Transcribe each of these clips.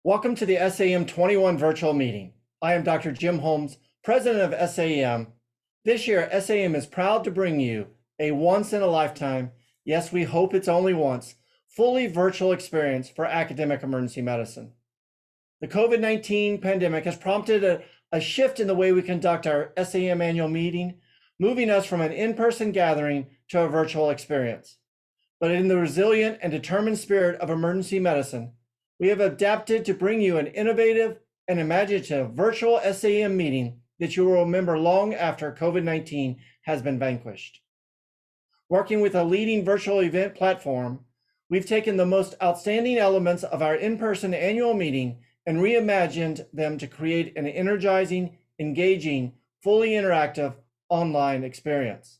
Welcome to the SAEM21 virtual meeting. I am Dr. Jim Holmes, president of SAEM. This year, SAEM is proud to bring you a once-in-a-lifetime, yes, we hope it's only once, fully virtual experience for academic emergency medicine. The COVID-19 pandemic has prompted a shift in the way we conduct our SAEM annual meeting, moving us from an in-person gathering to a virtual experience. But in the resilient and determined spirit of emergency medicine, we have adapted to bring you an innovative and imaginative virtual SAEM meeting that you will remember long after COVID-19 has been vanquished. Working with a leading virtual event platform, we've taken the most outstanding elements of our in-person annual meeting and reimagined them to create an energizing, engaging, fully interactive online experience.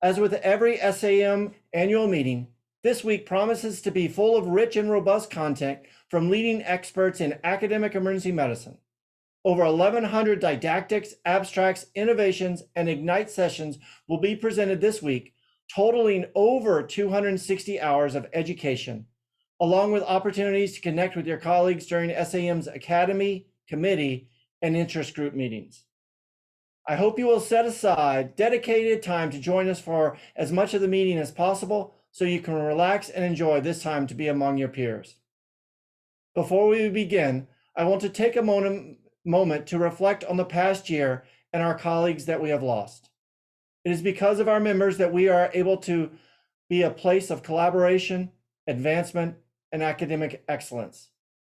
As with every SAEM annual meeting, this week promises to be full of rich and robust content from leading experts in academic emergency medicine. Over 1,100 didactics, abstracts, innovations, and Ignite sessions will be presented this week, totaling over 260 hours of education, along with opportunities to connect with your colleagues during SAEM's Academy, Committee, and interest group meetings. I hope you will set aside dedicated time to join us for as much of the meeting as possible, so you can relax and enjoy this time to be among your peers. Before we begin, I want to take a moment to reflect on the past year and our colleagues that we have lost. It is because of our members that we are able to be a place of collaboration, advancement, and academic excellence.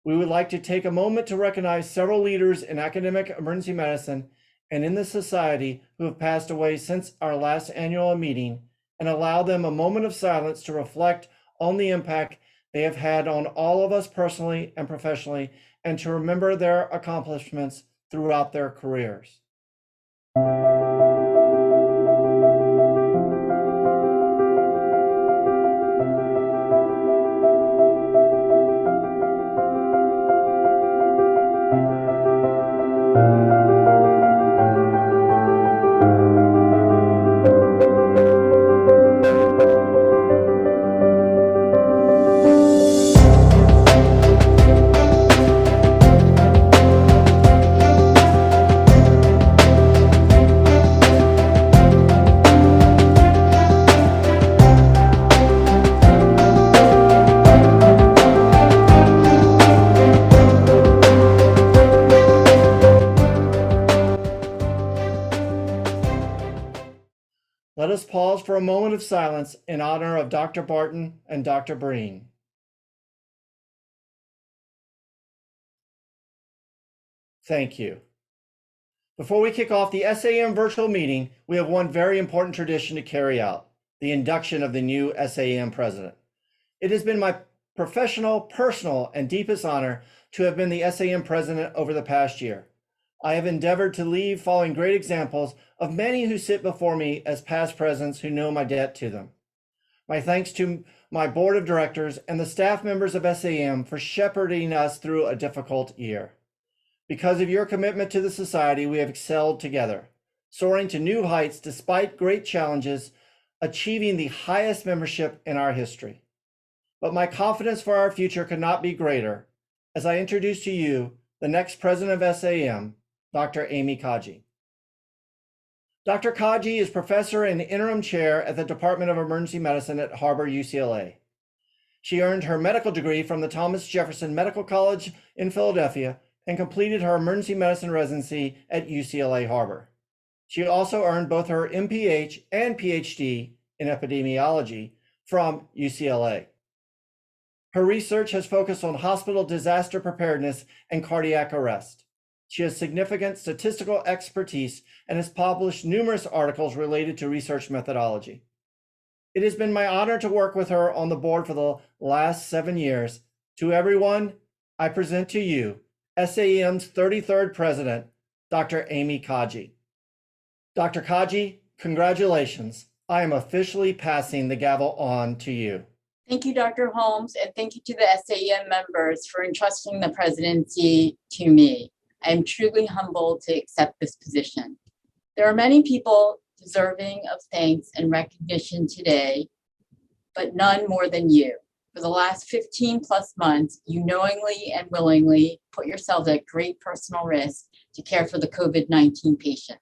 We would like to take a moment to recognize several leaders in academic emergency medicine and in the society who have passed away since our last annual meeting, and allow them a moment of silence to reflect on the impact they have had on all of us personally and professionally, and to remember their accomplishments throughout their careers. Let us pause for a moment of silence in honor of Dr. Barton and Dr. Breen. Thank you. Before we kick off the SAEM virtual meeting, we have one very important tradition to carry out: the induction of the new SAEM president. It has been my professional, personal, and deepest honor to have been the SAEM president over the past year. I have endeavored to lead following great examples of many who sit before me as past presidents who know my debt to them. My thanks to my board of directors and the staff members of SAEM for shepherding us through a difficult year. Because of your commitment to the society, we have excelled together, soaring to new heights despite great challenges, achieving the highest membership in our history. But my confidence for our future could not be greater as I introduce to you the next president of SAEM, Dr. Amy Kaji. Dr. Kaji is professor and interim chair at the Department of Emergency Medicine at Harbor, UCLA. She earned her medical degree from the Thomas Jefferson Medical College in Philadelphia and completed her emergency medicine residency at UCLA Harbor. She also earned both her MPH and PhD in epidemiology from UCLA. Her research has focused on hospital disaster preparedness and cardiac arrest. She has significant statistical expertise and has published numerous articles related to research methodology. It has been my honor to work with her on the board for the last 7 years. To everyone, I present to you SAEM's 33rd president, Dr. Amy Kaji. Dr. Kaji, congratulations. I am officially passing the gavel on to you. Thank you, Dr. Holmes, and thank you to the SAEM members for entrusting the presidency to me. I am truly humbled to accept this position. There are many people deserving of thanks and recognition today, but none more than you. For the last 15 plus months, you knowingly and willingly put yourselves at great personal risk to care for the COVID-19 patients.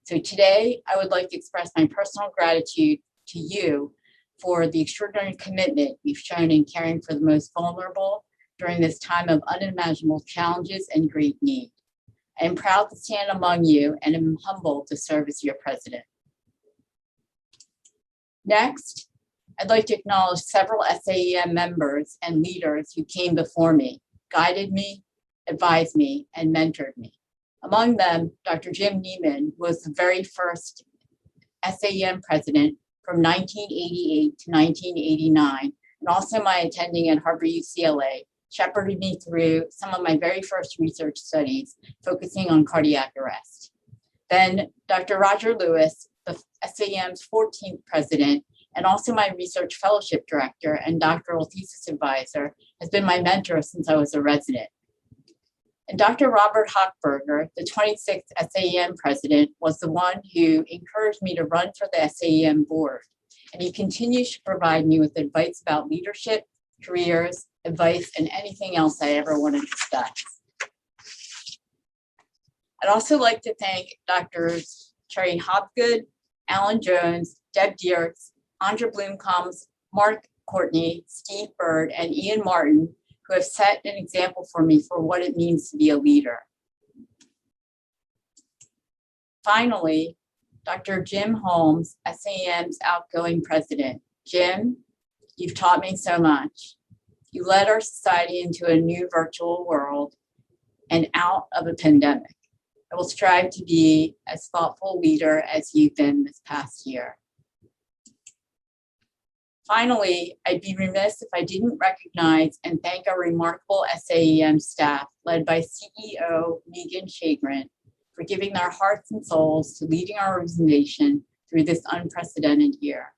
So today, I would like to express my personal gratitude to you for the extraordinary commitment you've shown in caring for the most vulnerable during this time of unimaginable challenges and great need. I am proud to stand among you and am humbled to serve as your president. Next, I'd like to acknowledge several SAEM members and leaders who came before me, guided me, advised me, and mentored me. Among them, Dr. Jim Neiman was the very first SAEM president from 1988 to 1989, and also my attending at Harvard UCLA, shepherded me through some of my very first research studies focusing on cardiac arrest. Then Dr. Roger Lewis, the SAEM's 14th president, and also my research fellowship director and doctoral thesis advisor, has been my mentor since I was a resident. And Dr. Robert Hochberger, the 26th SAEM president, was the one who encouraged me to run for the SAEM board. And he continues to provide me with advice about leadership, careers, advice, and anything else I ever want to discuss. I'd also like to thank Drs. Terry Hopgood, Alan Jones, Deb Dierks, Andra Bloomcombs, Mark Courtney, Steve Bird, and Ian Martin, who have set an example for me for what it means to be a leader. Finally, Dr. Jim Holmes, SAEM's outgoing president. Jim, you've taught me so much. You led our society into a new virtual world and out of a pandemic. I will strive to be as thoughtful leader as you've been this past year. Finally, I'd be remiss if I didn't recognize and thank our remarkable SAEM staff led by CEO Megan Chagrin for giving their hearts and souls to leading our organization through this unprecedented year.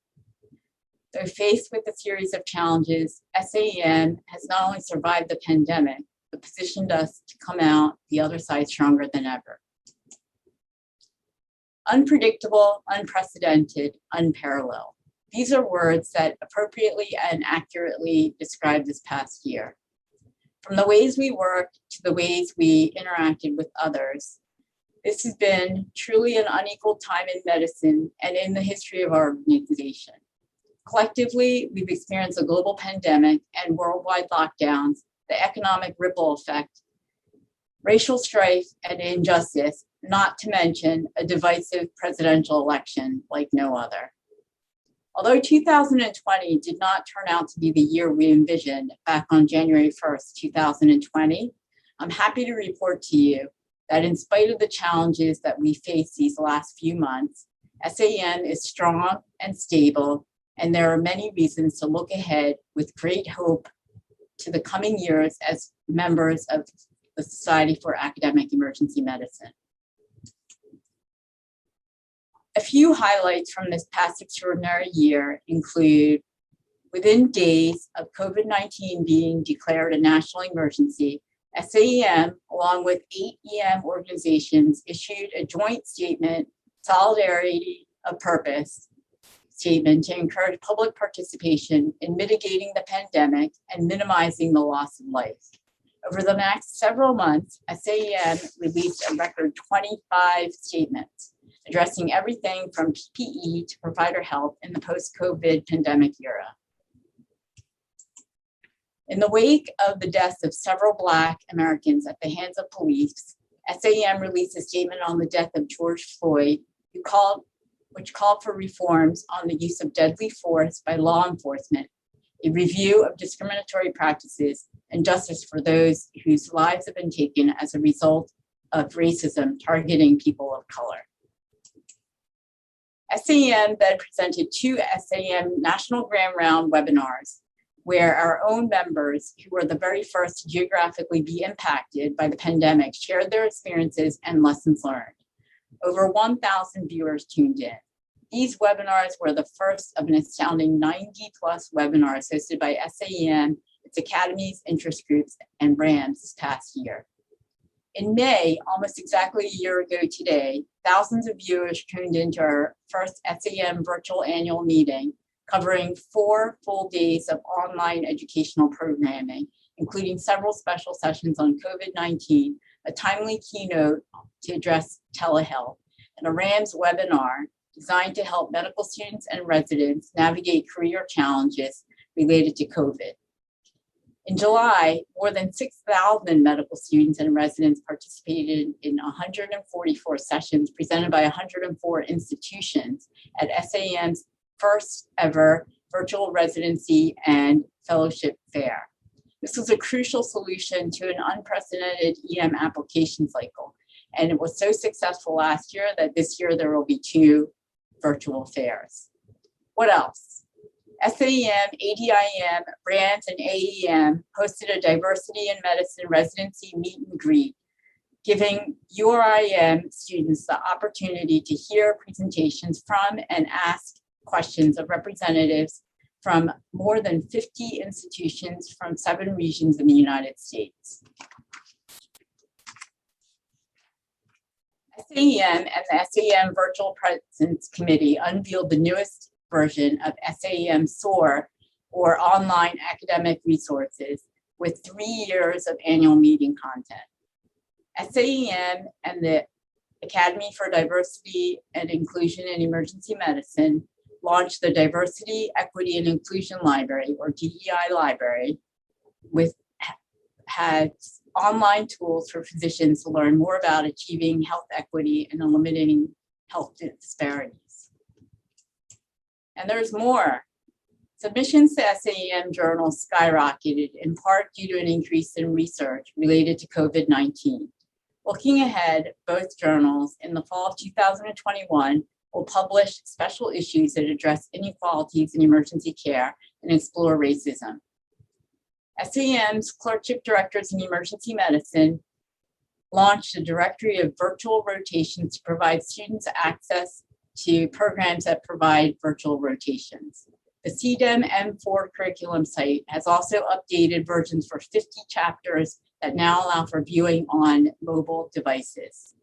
Though faced with a series of challenges, SAEM has not only survived the pandemic, but positioned us to come out the other side stronger than ever. Unpredictable, unprecedented, unparalleled. These are words that appropriately and accurately describe this past year. From the ways we worked to the ways we interacted with others, this has been truly an unequal time in medicine and in the history of our organization. Collectively, we've experienced a global pandemic and worldwide lockdowns, the economic ripple effect, racial strife and injustice, not to mention a divisive presidential election like no other. Although 2020 did not turn out to be the year we envisioned back on January 1st, 2020, I'm happy to report to you that in spite of the challenges that we faced these last few months, SAEM is strong and stable, and there are many reasons to look ahead with great hope to the coming years as members of the Society for Academic Emergency Medicine. A few highlights from this past extraordinary year include, within days of COVID-19 being declared a national emergency, SAEM, along with 8 EM organizations, issued a joint statement, Solidarity of Purpose statement, to encourage public participation in mitigating the pandemic and minimizing the loss of life. Over the next several months, SAEM released a record 25 statements, addressing everything from PPE to provider health in the post-COVID pandemic era. In the wake of the deaths of several Black Americans at the hands of police, SAEM released a statement on the death of George Floyd, which called for reforms on the use of deadly force by law enforcement, a review of discriminatory practices, and justice for those whose lives have been taken as a result of racism targeting people of color. SAEM then presented 2 SAEM National Grand Round webinars, where our own members, who were the very first to geographically be impacted by the pandemic, shared their experiences and lessons learned. Over 1,000 viewers tuned in. These webinars were the first of an astounding 90+ webinars hosted by SAEM, its academies, interest groups, and brands this past year. In May, almost exactly a year ago today, thousands of viewers tuned into our first SAEM virtual annual meeting, covering 4 full days of online educational programming, including several special sessions on COVID-19, a timely keynote to address telehealth, and a RAMS webinar designed to help medical students and residents navigate career challenges related to COVID. In July, more than 6,000 medical students and residents participated in 144 sessions presented by 104 institutions at SAEM's first ever virtual residency and fellowship fair. This was a crucial solution to an unprecedented EM application cycle, and it was so successful last year that this year there will be 2 virtual fairs. What else? SAEM, ADIM, Brands, and AEM hosted a diversity in medicine residency meet and greet, giving URIM students the opportunity to hear presentations from and ask questions of representatives from more than 50 institutions from 7 regions in the United States. SAEM and the SAEM Virtual Presence Committee unveiled the newest version of SAEM SOAR, or Online Academic Resources, with 3 years of annual meeting content. SAEM and the Academy for Diversity and Inclusion in Emergency Medicine launched the Diversity, Equity, and Inclusion Library, or DEI Library, had online tools for physicians to learn more about achieving health equity and eliminating health disparities. And there's more. Submissions to SAEM journals skyrocketed, in part due to an increase in research related to COVID-19. Looking ahead, both journals in the fall of 2021 will publish special issues that address inequalities in emergency care and explore racism. SAEM's Clerkship Directors in Emergency Medicine launched a directory of virtual rotations to provide students access to programs that provide virtual rotations. The CDEM M4 curriculum site has also updated versions for 50 chapters that now allow for viewing on mobile devices.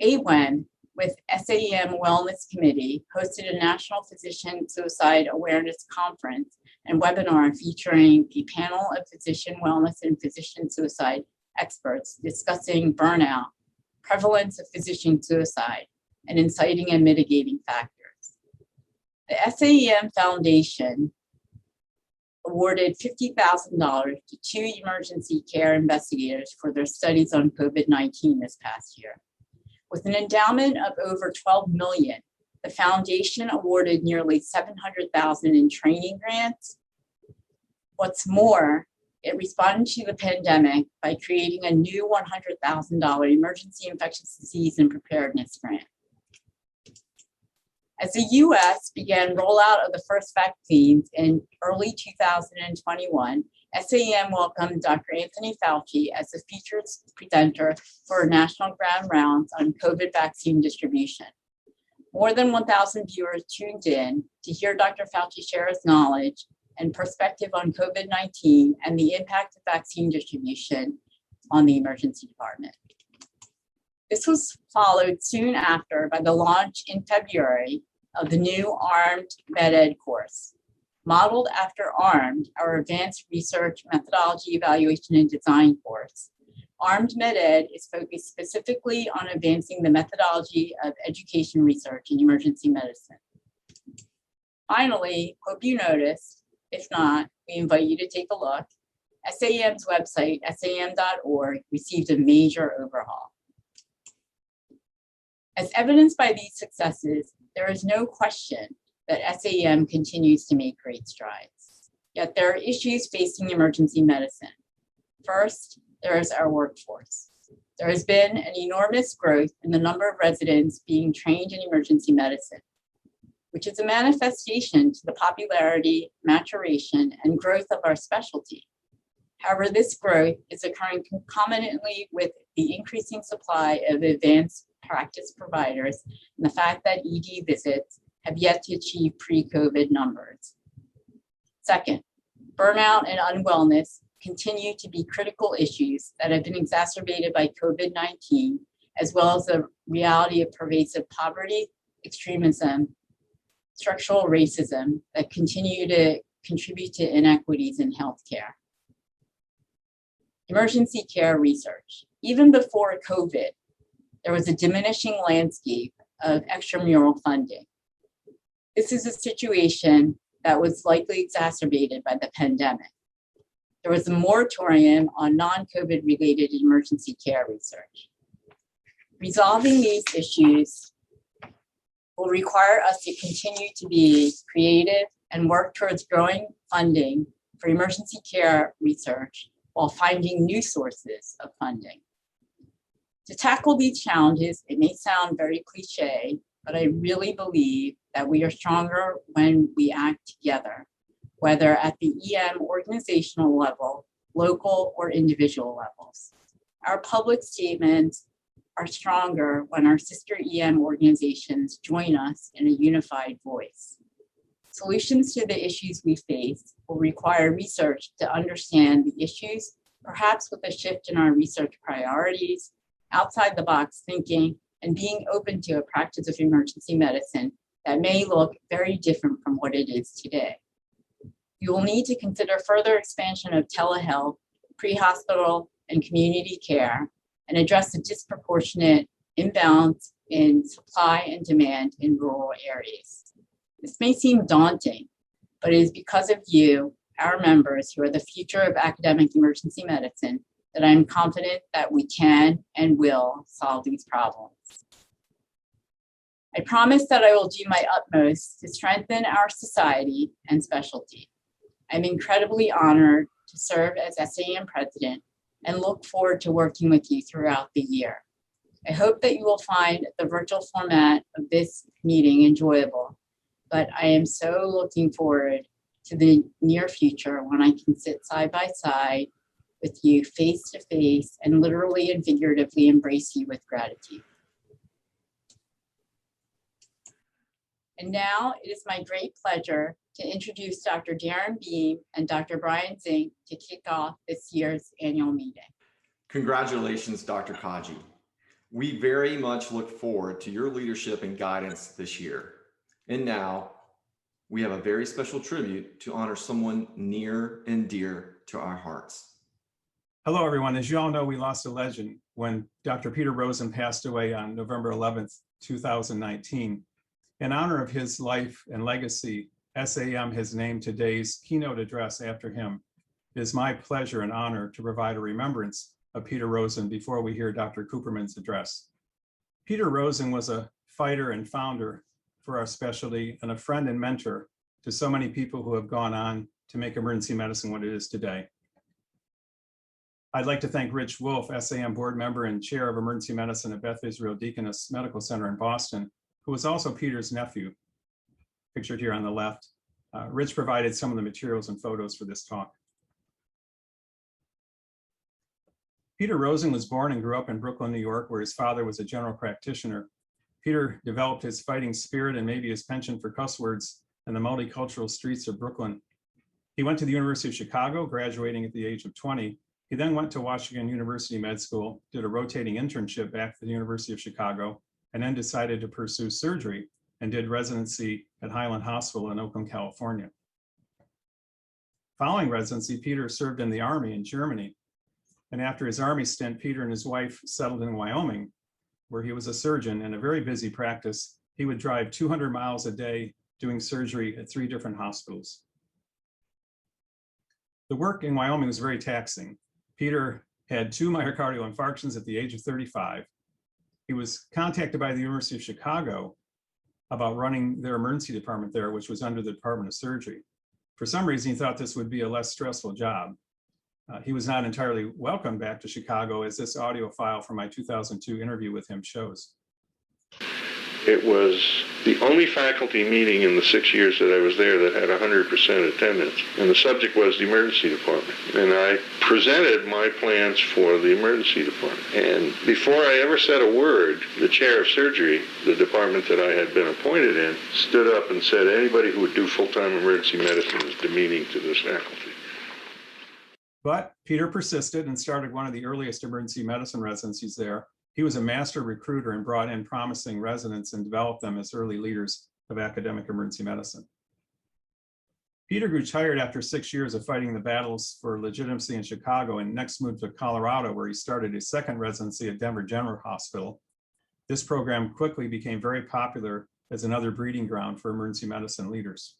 AWEM, with SAEM Wellness Committee, hosted a National Physician Suicide Awareness Conference and webinar featuring a panel of physician wellness and physician suicide experts discussing burnout, prevalence of physician suicide, and inciting and mitigating factors. The SAEM Foundation awarded $50,000 to 2 emergency care investigators for their studies on COVID-19 this past year. With an endowment of over $12 million, the foundation awarded nearly $700,000 in training grants. What's more, it responded to the pandemic by creating a new $100,000 emergency infectious disease and preparedness grant. As the US began rollout of the first vaccines in early 2021, SAEM welcomed Dr. Anthony Fauci as the featured presenter for national ground rounds on COVID vaccine distribution. More than 1,000 viewers tuned in to hear Dr. Fauci share his knowledge and perspective on COVID-19 and the impact of vaccine distribution on the emergency department. This was followed soon after by the launch in February of the new ARMED MedEd course. Modeled after ARMED, our Advanced Research Methodology Evaluation and Design course, ARMED MedEd is focused specifically on advancing the methodology of education research in emergency medicine. Finally, hope you noticed. If not, we invite you to take a look. SAEM's website, saem.org, received a major overhaul. As evidenced by these successes, there is no question that SAEM continues to make great strides. Yet there are issues facing emergency medicine. First, there is our workforce. There has been an enormous growth in the number of residents being trained in emergency medicine, which is a manifestation to the popularity, maturation, and growth of our specialty. However, this growth is occurring concomitantly with the increasing supply of advanced practice providers and the fact that ED visits have yet to achieve pre-COVID numbers. Second, burnout and unwellness continue to be critical issues that have been exacerbated by COVID-19, as well as the reality of pervasive poverty, extremism, structural racism that continue to contribute to inequities in healthcare. Emergency care research. Even before COVID, there was a diminishing landscape of extramural funding. This is a situation that was likely exacerbated by the pandemic. There was a moratorium on non-COVID related emergency care research. Resolving these issues will require us to continue to be creative and work towards growing funding for emergency care research while finding new sources of funding. To tackle these challenges, it may sound very cliche, but I really believe that we are stronger when we act together, whether at the EM organizational level, local or individual levels. Our public statements are stronger when our sister EM organizations join us in a unified voice. Solutions to the issues we face will require research to understand the issues, perhaps with a shift in our research priorities, outside the box thinking, and being open to a practice of emergency medicine that may look very different from what it is today. We will need to consider further expansion of telehealth, pre-hospital, and community care, and address the disproportionate imbalance in supply and demand in rural areas. This may seem daunting, but it is because of you, our members, who are the future of academic emergency medicine, that I am confident that we can and will solve these problems. I promise that I will do my utmost to strengthen our society and specialty. I'm incredibly honored to serve as SAEM president and look forward to working with you throughout the year. I hope that you will find the virtual format of this meeting enjoyable, but I am so looking forward to the near future when I can sit side by side with you face to face and literally and figuratively embrace you with gratitude. And now it is my great pleasure to introduce Dr. Darren Beam and Dr. Brian Zink to kick off this year's annual meeting. Congratulations, Dr. Kaji. We very much look forward to your leadership and guidance this year. And now we have a very special tribute to honor someone near and dear to our hearts. Hello, everyone. As you all know, we lost a legend when Dr. Peter Rosen passed away on November 11th, 2019. In honor of his life and legacy, SAEM has named today's keynote address after him. It is my pleasure and honor to provide a remembrance of Peter Rosen before we hear Dr. Cooperman's address. Peter Rosen was a fighter and founder for our specialty and a friend and mentor to so many people who have gone on to make emergency medicine what it is today. I'd like to thank Rich Wolf, SAEM board member and chair of emergency medicine at Beth Israel Deaconess Medical Center in Boston, who was also Peter's nephew, pictured here on the left. Rich provided some of the materials and photos for this talk. Peter Rosen was born and grew up in Brooklyn, New York, where his father was a general practitioner. Peter developed his fighting spirit and maybe his penchant for cuss words in the multicultural streets of Brooklyn. He went to the University of Chicago, graduating at the age of 20. He then went to Washington University Med School, did a rotating internship back at the University of Chicago, and then decided to pursue surgery and did residency at Highland Hospital in Oakland, California. Following residency, Peter served in the Army in Germany. And after his Army stint, Peter and his wife settled in Wyoming, where he was a surgeon in a very busy practice. He would drive 200 miles a day doing surgery at 3 different hospitals. The work in Wyoming was very taxing. Peter had 2 myocardial infarctions at the age of 35. He was contacted by the University of Chicago about running their emergency department there, which was under the Department of Surgery. For some reason, he thought this would be a less stressful job. He was not entirely welcome back to Chicago, as this audio file from my 2002 interview with him shows. It was the only faculty meeting in the 6 years that I was there that had 100% attendance. And the subject was the emergency department. And I presented my plans for the emergency department. And before I ever said a word, the chair of surgery, the department that I had been appointed in, stood up and said, anybody who would do full-time emergency medicine is demeaning to this faculty. But Peter persisted and started one of the earliest emergency medicine residencies there. He was a master recruiter and brought in promising residents and developed them as early leaders of academic emergency medicine. Peter grew tired after 6 years of fighting the battles for legitimacy in Chicago and next moved to Colorado, where he started his second residency at Denver General Hospital. This program quickly became very popular as another breeding ground for emergency medicine leaders.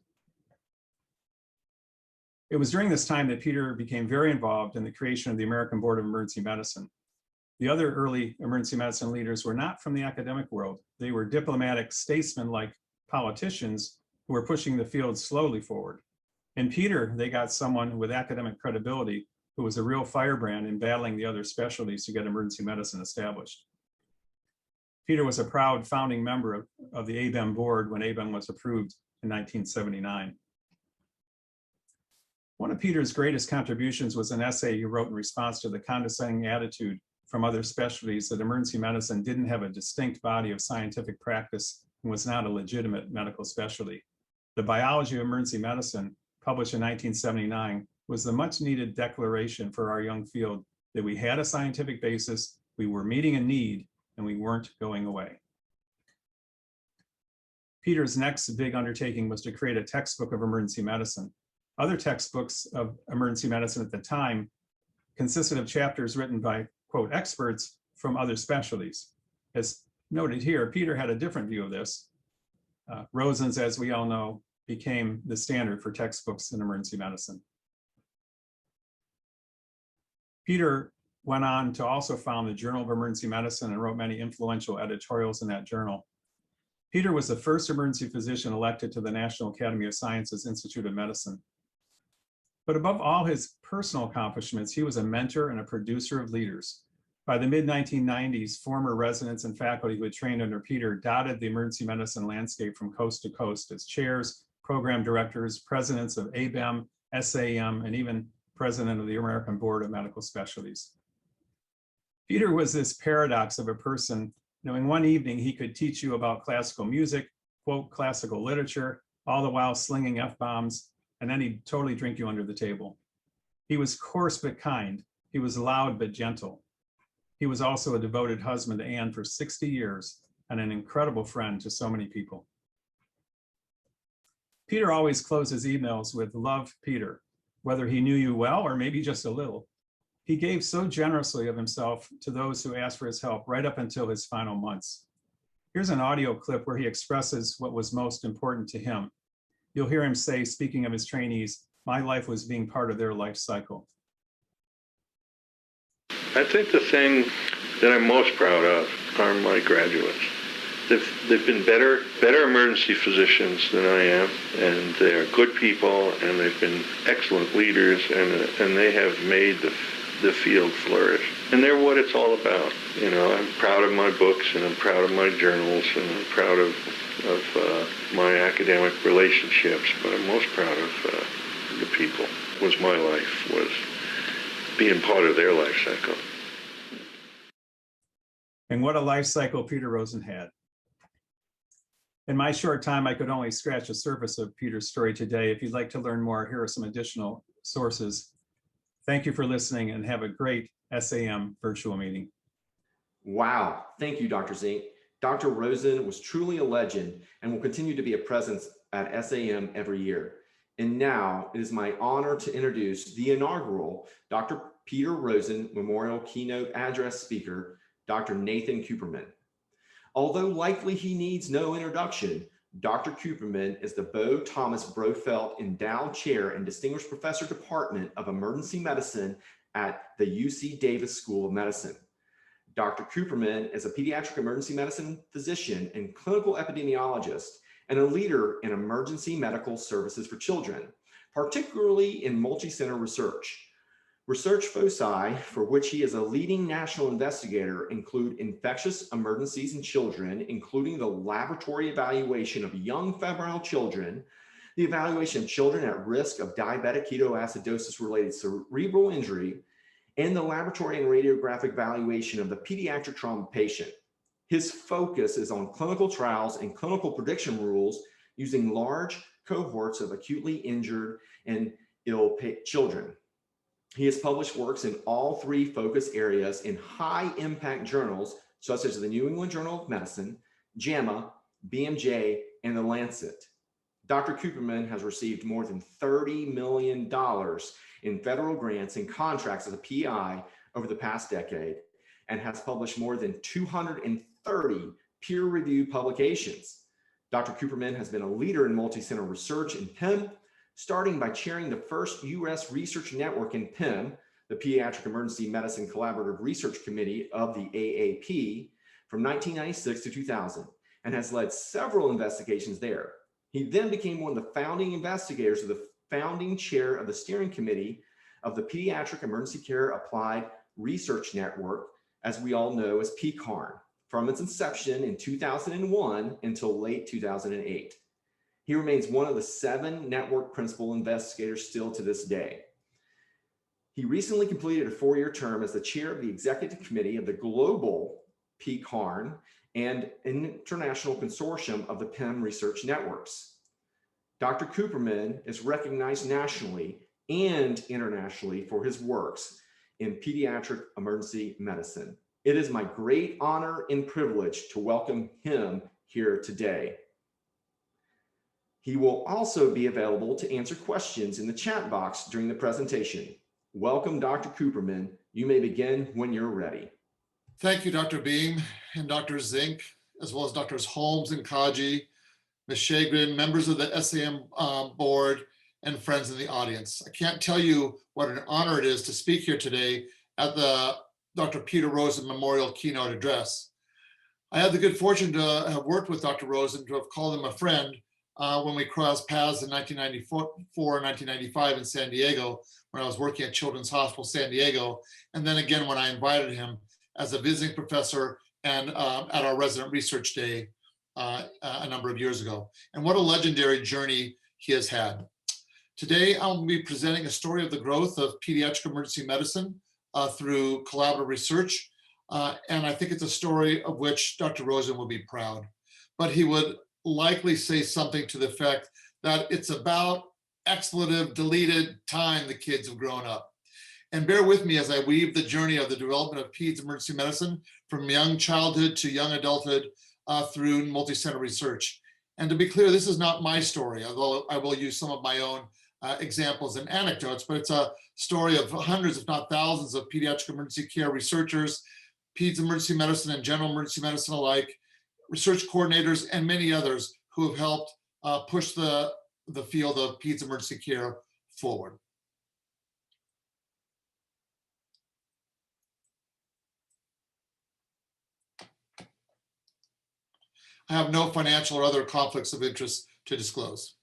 It was during this time that Peter became very involved in the creation of the American Board of Emergency Medicine. The other early emergency medicine leaders were not from the academic world. They were diplomatic statesmen like politicians who were pushing the field slowly forward. In Peter, they got someone with academic credibility who was a real firebrand in battling the other specialties to get emergency medicine established. Peter was a proud founding member of the ABEM board when ABEM was approved in 1979. One of Peter's greatest contributions was an essay he wrote in response to the condescending attitude from other specialties that emergency medicine didn't have a distinct body of scientific practice and was not a legitimate medical specialty. The Biology of Emergency Medicine, published in 1979, was the much needed declaration for our young field that we had a scientific basis, we were meeting a need, and we weren't going away. Peter's next big undertaking was to create a textbook of emergency medicine. Other textbooks of emergency medicine at the time consisted of chapters written by, quote, experts from other specialties. As noted here, Peter had a different view of this. Rosen's, as we all know, became the standard for textbooks in emergency medicine. Peter went on to also found the Journal of Emergency Medicine and wrote many influential editorials in that journal. Peter was the first emergency physician elected to the National Academy of Sciences Institute of Medicine. But above all his personal accomplishments, he was a mentor and a producer of leaders. By the mid-1990s, former residents and faculty who had trained under Peter dotted the emergency medicine landscape from coast to coast as chairs, program directors, presidents of ABEM, SAEM, and even president of the American Board of Medical Specialties. Peter was this paradox of a person knowing one evening he could teach you about classical music, quote, classical literature, all the while slinging F-bombs, and then he'd totally drink you under the table. He was coarse but kind. He was loud but gentle. He was also a devoted husband to Anne for 60 years and an incredible friend to so many people. Peter always closed his emails with "Love, Peter," whether he knew you well or maybe just a little. He gave so generously of himself to those who asked for his help right up until his final months. Here's an audio clip where he expresses what was most important to him. You'll hear him say, speaking of his trainees, "My life was being part of their life cycle." I think the thing that I'm most proud of are my graduates. They've been better emergency physicians than I am, and they are good people, and they've been excellent leaders, and they have made the field flourish. And they're what it's all about. You know, I'm proud of my books, and I'm proud of my journals, and I'm proud of my academic relationships, but I'm most proud of the people. Was my life, was being part of their life cycle. And what a life cycle Peter Rosen had. In my short time, I could only scratch the surface of Peter's story today. If you'd like to learn more, here are some additional sources. Thank you for listening and have a great SAM virtual meeting. Wow. Thank you, Dr. Zink. Dr. Rosen was truly a legend and will continue to be a presence at SAM every year. And now it is my honor to introduce the inaugural Dr. Peter Rosen Memorial Keynote Address speaker, Dr. Nathan Cooperman. Although likely he needs no introduction, Dr. Cooperman is the Bo Thomas Brofelt Endowed Chair and Distinguished Professor Department of Emergency Medicine at the UC Davis School of Medicine. Dr. Cooperman is a pediatric emergency medicine physician and clinical epidemiologist and a leader in emergency medical services for children, particularly in multi-center research. Research foci for which he is a leading national investigator include infectious emergencies in children, including the laboratory evaluation of young febrile children, the evaluation of children at risk of diabetic ketoacidosis-related cerebral injury, and the laboratory and radiographic evaluation of the pediatric trauma patient. His focus is on clinical trials and clinical prediction rules using large cohorts of acutely injured and ill children. He has published works in all three focus areas in high-impact journals, such as the New England Journal of Medicine, JAMA, BMJ, and The Lancet. Dr. Cooperman has received more than $30 million in federal grants and contracts as a PI over the past decade and has published more than 230 peer-reviewed publications. Dr. Cooperman has been a leader in multi-center research in PEM, starting by chairing the first U.S. research network in PEM, the Pediatric Emergency Medicine Collaborative Research Committee of the AAP, from 1996 to 2000, and has led several investigations there. He then became one of the founding investigators of the founding chair of the steering committee of the Pediatric Emergency Care Applied Research Network, as we all know as PCARN, from its inception in 2001 until late 2008. He remains one of the 7 network principal investigators still to this day. He recently completed a 4-year term as the chair of the executive committee of the global PCARN and international consortium of the PEM research networks. Dr. Cooperman is recognized nationally and internationally for his works in pediatric emergency medicine. It is my great honor and privilege to welcome him here today. He will also be available to answer questions in the chat box during the presentation. Welcome, Dr. Cooperman. You may begin when you're ready. Thank you, Dr. Beam and Dr. Zink, as well as Drs. Holmes and Kaji, Ms. Shagrin, members of the SAEM board, and friends in the audience. I can't tell you what an honor it is to speak here today at the Dr. Peter Rosen Memorial Keynote Address. I had the good fortune to have worked with Dr. Rosen, to have called him a friend when we crossed paths in 1994 and 1995 in San Diego, when I was working at Children's Hospital San Diego, and then again when I invited him as a visiting professor and at our resident research day a number of years ago. And what a legendary journey he has had. Today, I'll be presenting a story of the growth of pediatric emergency medicine through collaborative research. And I think it's a story of which Dr. Rosen will be proud. But he would likely say something to the effect that it's about expletive deleted time the kids have grown up. And bear with me as I weave the journey of the development of peds emergency medicine from young childhood to young adulthood through multi-center research. And to be clear, this is not my story, although I will use some of my own examples and anecdotes, but it's a story of hundreds, if not thousands, of pediatric emergency care researchers, peds emergency medicine and general emergency medicine alike, research coordinators, and many others who have helped push the field of peds emergency care forward. I have no financial or other conflicts of interest to disclose.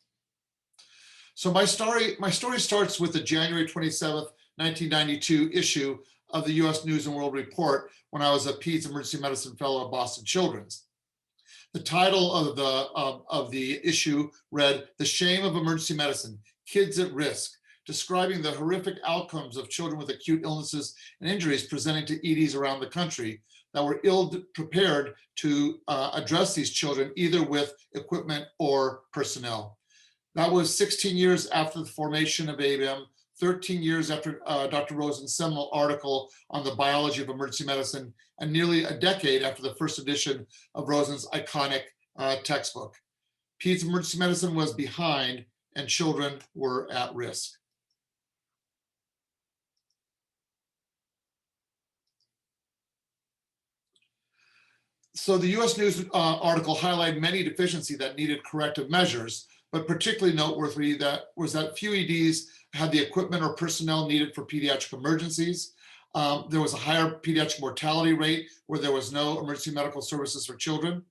So my story starts with the January 27th, 1992 issue of the US News and World Report when I was a Peds Emergency Medicine Fellow at Boston Children's. The title of the issue read, "The Shame of Emergency Medicine, Kids at Risk," describing the horrific outcomes of children with acute illnesses and injuries presenting to EDs around the country that were ill prepared to address these children, either with equipment or personnel. That was 16 years after the formation of ABEM, 13 years after Dr. Rosen's seminal article on the biology of emergency medicine, and nearly a decade after the first edition of Rosen's iconic textbook. Peds emergency medicine was behind and children were at risk. So the US News article highlighted many deficiencies that needed corrective measures, but particularly noteworthy was that few EDs had the equipment or personnel needed for pediatric emergencies. There was a higher pediatric mortality rate where there was no emergency medical services for children.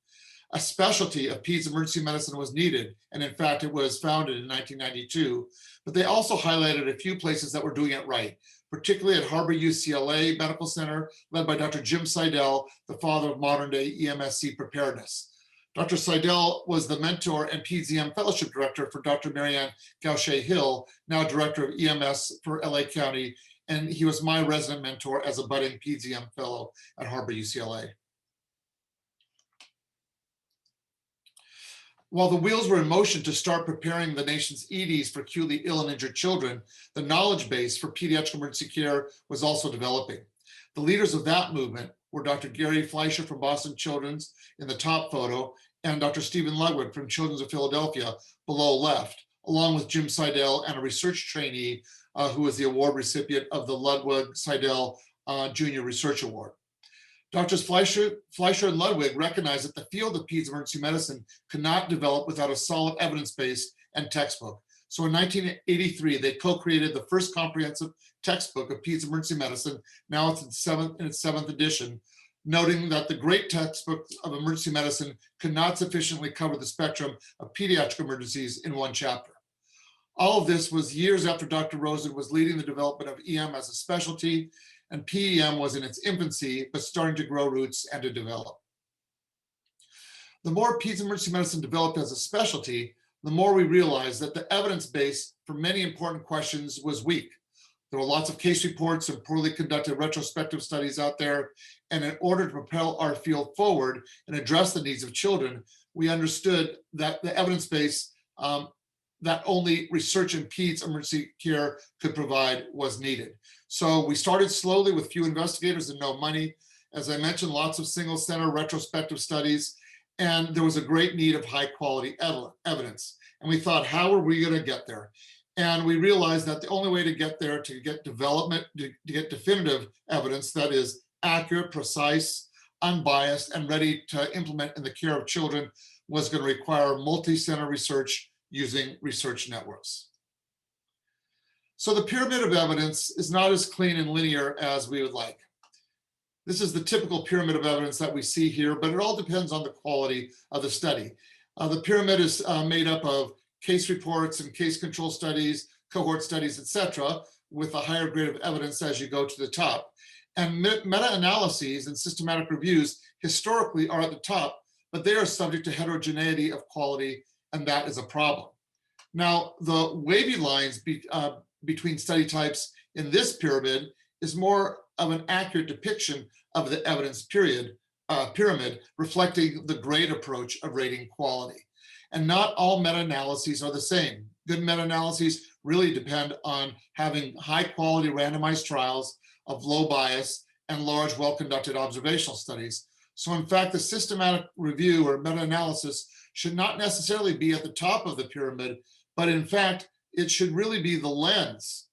A specialty of peds emergency medicine was needed, and in fact, it was founded in 1992. But they also highlighted a few places that were doing it right, particularly at Harbor UCLA Medical Center, led by Dr. Jim Seidel, the father of modern day EMSC preparedness. Dr. Seidel was the mentor and PEDS-EM Fellowship Director for Dr. Marianne Gaucher-Hill, now Director of EMS for LA County, and he was my resident mentor as a budding PEDS-EM Fellow at Harbor UCLA. While the wheels were in motion to start preparing the nation's EDs for acutely ill and injured children, the knowledge base for pediatric emergency care was also developing. The leaders of that movement were Dr. Gary Fleischer from Boston Children's in the top photo and Dr. Stephen Ludwig from Children's of Philadelphia below left, along with Jim Seidel and a research trainee who was the award recipient of the Ludwig Seidel Junior Research Award. Doctors Fleischer and Ludwig recognized that the field of peds emergency medicine could not develop without a solid evidence base and textbook. So in 1983, they co-created the first comprehensive textbook of peds emergency medicine. Now it's in its seventh edition, noting that the great textbook of emergency medicine could not sufficiently cover the spectrum of pediatric emergencies in one chapter. All of this was years after Dr. Rosen was leading the development of EM as a specialty, and PEM was in its infancy, but starting to grow roots and to develop. The more peds emergency medicine developed as a specialty, the more we realized that the evidence base for many important questions was weak. There were lots of case reports and poorly conducted retrospective studies out there. And in order to propel our field forward and address the needs of children, we understood that the evidence base that only research in peds emergency care could provide was needed. So we started slowly with few investigators and no money. As I mentioned, lots of single center retrospective studies, and there was a great need of high quality evidence. And we thought, how are we gonna get there? And we realized that the only way to get there, to get development, to get definitive evidence that is accurate, precise, unbiased, and ready to implement in the care of children was going to require multi-center research using research networks. So the pyramid of evidence is not as clean and linear as we would like. This is the typical pyramid of evidence that we see here, but it all depends on the quality of the study. The pyramid is made up of case reports and case control studies, cohort studies, etc., with a higher grade of evidence as you go to the top. And meta-analyses and systematic reviews historically are at the top, but they are subject to heterogeneity of quality, and that is a problem. Now, the wavy lines between study types in this pyramid is more of an accurate depiction of the evidence pyramid, reflecting the grade approach of rating quality. And not all meta-analyses are the same. Good meta-analyses really depend on having high quality randomized trials of low bias and large, well-conducted observational studies. So in fact, the systematic review or meta-analysis should not necessarily be at the top of the pyramid, but in fact, it should really be the lens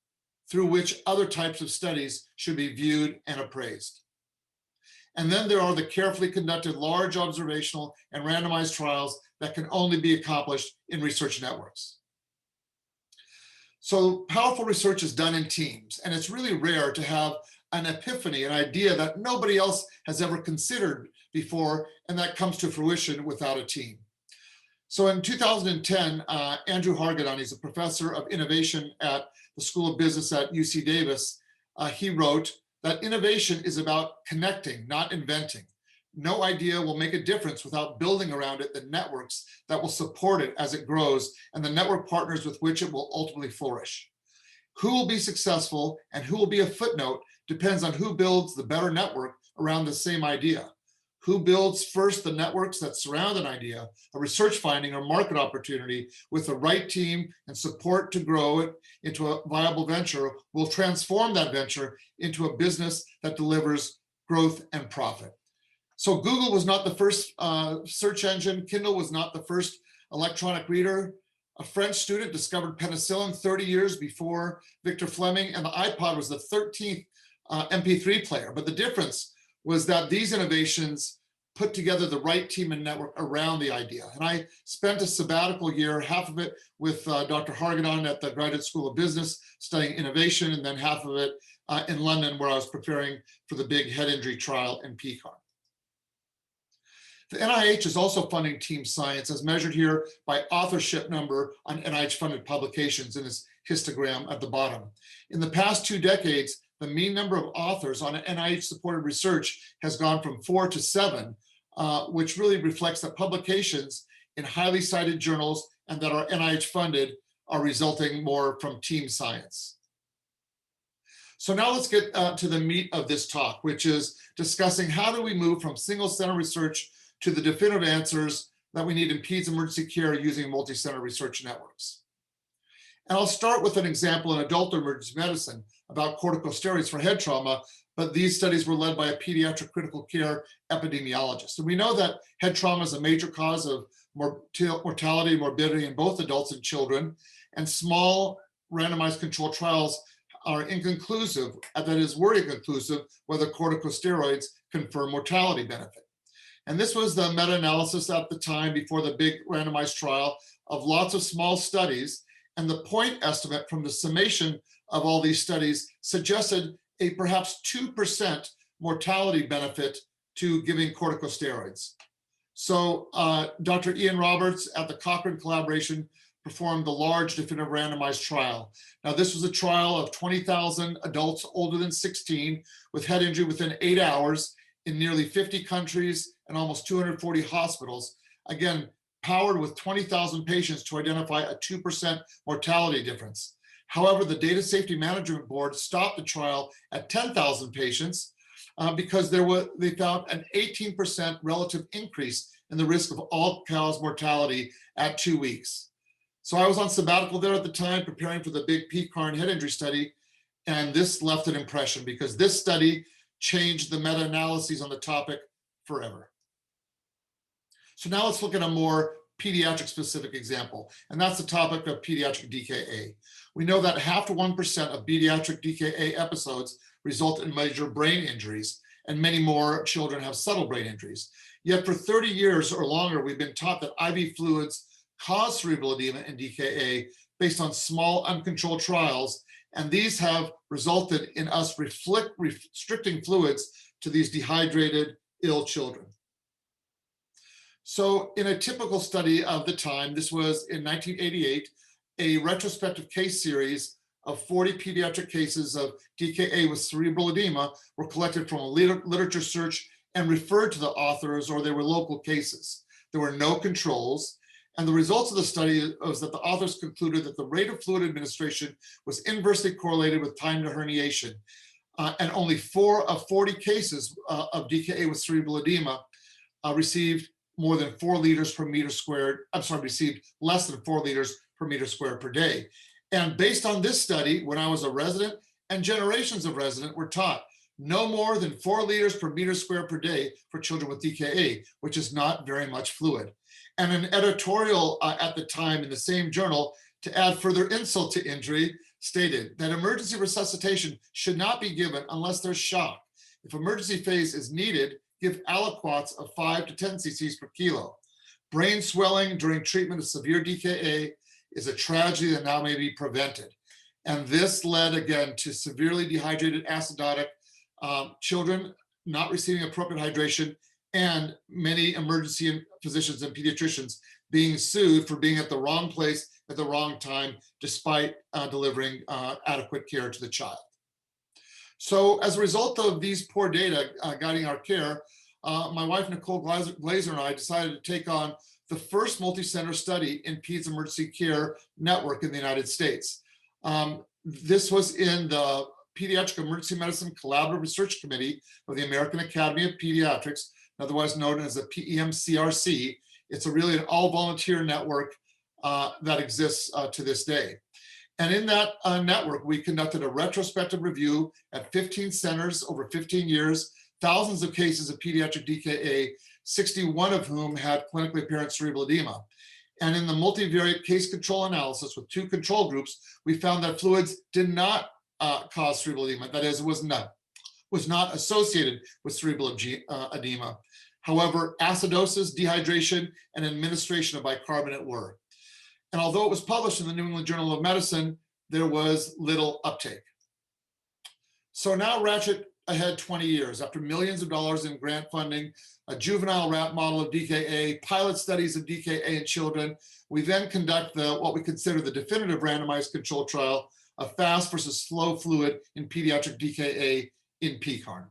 through which other types of studies should be viewed and appraised. And then there are the carefully conducted large observational and randomized trials that can only be accomplished in research networks. So powerful research is done in teams, and it's really rare to have an epiphany, an idea that nobody else has ever considered before, and that comes to fruition without a team. So in 2010, Andrew Hargadon, he's a professor of innovation at the School of Business at UC Davis, he wrote that innovation is about connecting, not inventing. No idea will make a difference without building around it the networks that will support it as it grows and the network partners with which it will ultimately flourish. Who will be successful and who will be a footnote depends on who builds the better network around the same idea. Who builds first the networks that surround an idea, a research finding or market opportunity with the right team and support to grow it into a viable venture will transform that venture into a business that delivers growth and profit. So Google was not the first search engine. Kindle was not the first electronic reader. A French student discovered penicillin 30 years before Victor Fleming, and the iPod was the 13th MP3 player. But the difference was that these innovations put together the right team and network around the idea. And I spent a sabbatical year, half of it with Dr. Hargadon at the Graduate School of Business studying innovation, and then half of it in London where I was preparing for the big head injury trial in PCAR. The NIH is also funding team science as measured here by authorship number on NIH-funded publications in this histogram at the bottom. In the past 2 decades, the mean number of authors on NIH-supported research has gone from 4 to 7, which really reflects that publications in highly cited journals and that are NIH-funded are resulting more from team science. So now let's get to the meat of this talk, which is discussing how do we move from single-center research to the definitive answers that we need in peds emergency care using multi-center research networks. And I'll start with an example in adult emergency medicine about corticosteroids for head trauma but these studies were led by a pediatric critical care epidemiologist. And we know that head trauma is a major cause of mortality and morbidity in both adults and children, and small randomized controlled trials are inconclusive, that is, were inconclusive, whether corticosteroids confer mortality benefit. And this was the meta-analysis at the time before the big randomized trial of lots of small studies, and the point estimate from the summation of all these studies suggested a perhaps 2% mortality benefit to giving corticosteroids. So Dr. Ian Roberts at the Cochrane collaboration performed the large definitive randomized trial. Now, this was a trial of 20,000 adults older than 16 with head injury within 8 hours in nearly 50 countries and almost 240 hospitals. Again, powered with 20,000 patients to identify a 2% mortality difference. However, the Data Safety Management Board stopped the trial at 10,000 patients because they found an 18% relative increase in the risk of all-cause mortality at 2 weeks. So I was on sabbatical there at the time, preparing for the big PCARN head injury study, and this left an impression because this study changed the meta-analyses on the topic forever. So now let's look at a more pediatric specific example, and that's the topic of pediatric DKA. We know that 0.5 to 1% of pediatric DKA episodes result in major brain injuries, and many more children have subtle brain injuries. Yet for 30 years or longer, we've been taught that IV fluids cause cerebral edema and DKA based on small uncontrolled trials, and these have resulted in us restricting fluids to these dehydrated, ill children. So in a typical study of the time, this was in 1988, a retrospective case series of 40 pediatric cases of DKA with cerebral edema were collected from a literature search and referred to the authors, or they were local cases. There were no controls. And the results of the study was that the authors concluded that the rate of fluid administration was inversely correlated with time to herniation. And only 4 of 40 cases of DKA with cerebral edema received more than 4 liters per meter squared, received less than 4 liters per meter squared per day. And based on this study, when I was a resident and generations of residents were taught no more than 4 liters per meter squared per day for children with DKA, which is not very much fluid. And an editorial at the time in the same journal, to add further insult to injury, stated that emergency resuscitation should not be given unless there's shock. If emergency phase is needed, give aliquots of 5 to 10 cc's per kilo. Brain swelling during treatment of severe DKA is a tragedy that now may be prevented. And this led again to severely dehydrated acidotic children not receiving appropriate hydration, and many emergency physicians and pediatricians being sued for being at the wrong place at the wrong time, despite delivering adequate care to the child. So as a result of these poor data guiding our care, my wife, Nicole Glazer, and I decided to take on the first multi-center study in PEDS emergency care network in the United States. This was in the Pediatric Emergency Medicine Collaborative Research Committee of the American Academy of Pediatrics, otherwise known as the PEMCRC. It's really an all-volunteer network that exists to this day. And in that network, we conducted a retrospective review at 15 centers over 15 years, thousands of cases of pediatric DKA, 61 of whom had clinically apparent cerebral edema. And in the multivariate case control analysis with 2 control groups, we found that fluids did not cause cerebral edema. That is, it was not associated with cerebral edema. However, acidosis, dehydration, and administration of bicarbonate were. And although it was published in the New England Journal of Medicine, there was little uptake. So now ratchet ahead 20 years, after millions of dollars in grant funding, a juvenile rat model of DKA, pilot studies of DKA in children, we then conduct what we consider the definitive randomized controlled trial of fast versus slow fluid in pediatric DKA in PCARN.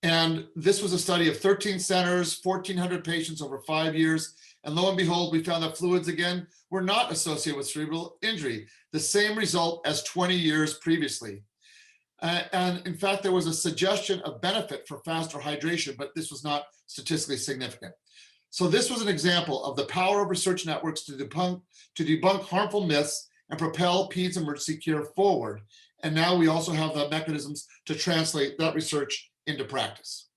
And this was a study of 13 centers, 1,400 patients over 5 years. And lo and behold, we found that fluids again were not associated with cerebral injury, the same result as 20 years previously. And in fact, there was a suggestion of benefit for faster hydration, but this was not statistically significant. So this was an example of the power of research networks to debunk harmful myths and propel PEDS emergency care forward. And now we also have the mechanisms to translate that research into practice.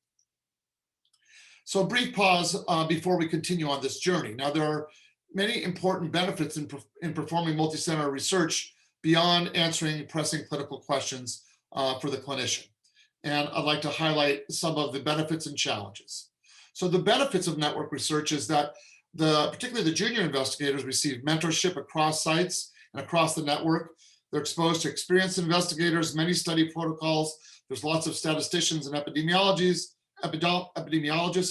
So a brief pause before we continue on this journey. Now, there are many important benefits in performing multi-center research beyond answering pressing clinical questions for the clinician. And I'd like to highlight some of the benefits and challenges. So the benefits of network research is that particularly the junior investigators receive mentorship across sites and across the network. They're exposed to experienced investigators, many study protocols. There's lots of statisticians and epidemiologists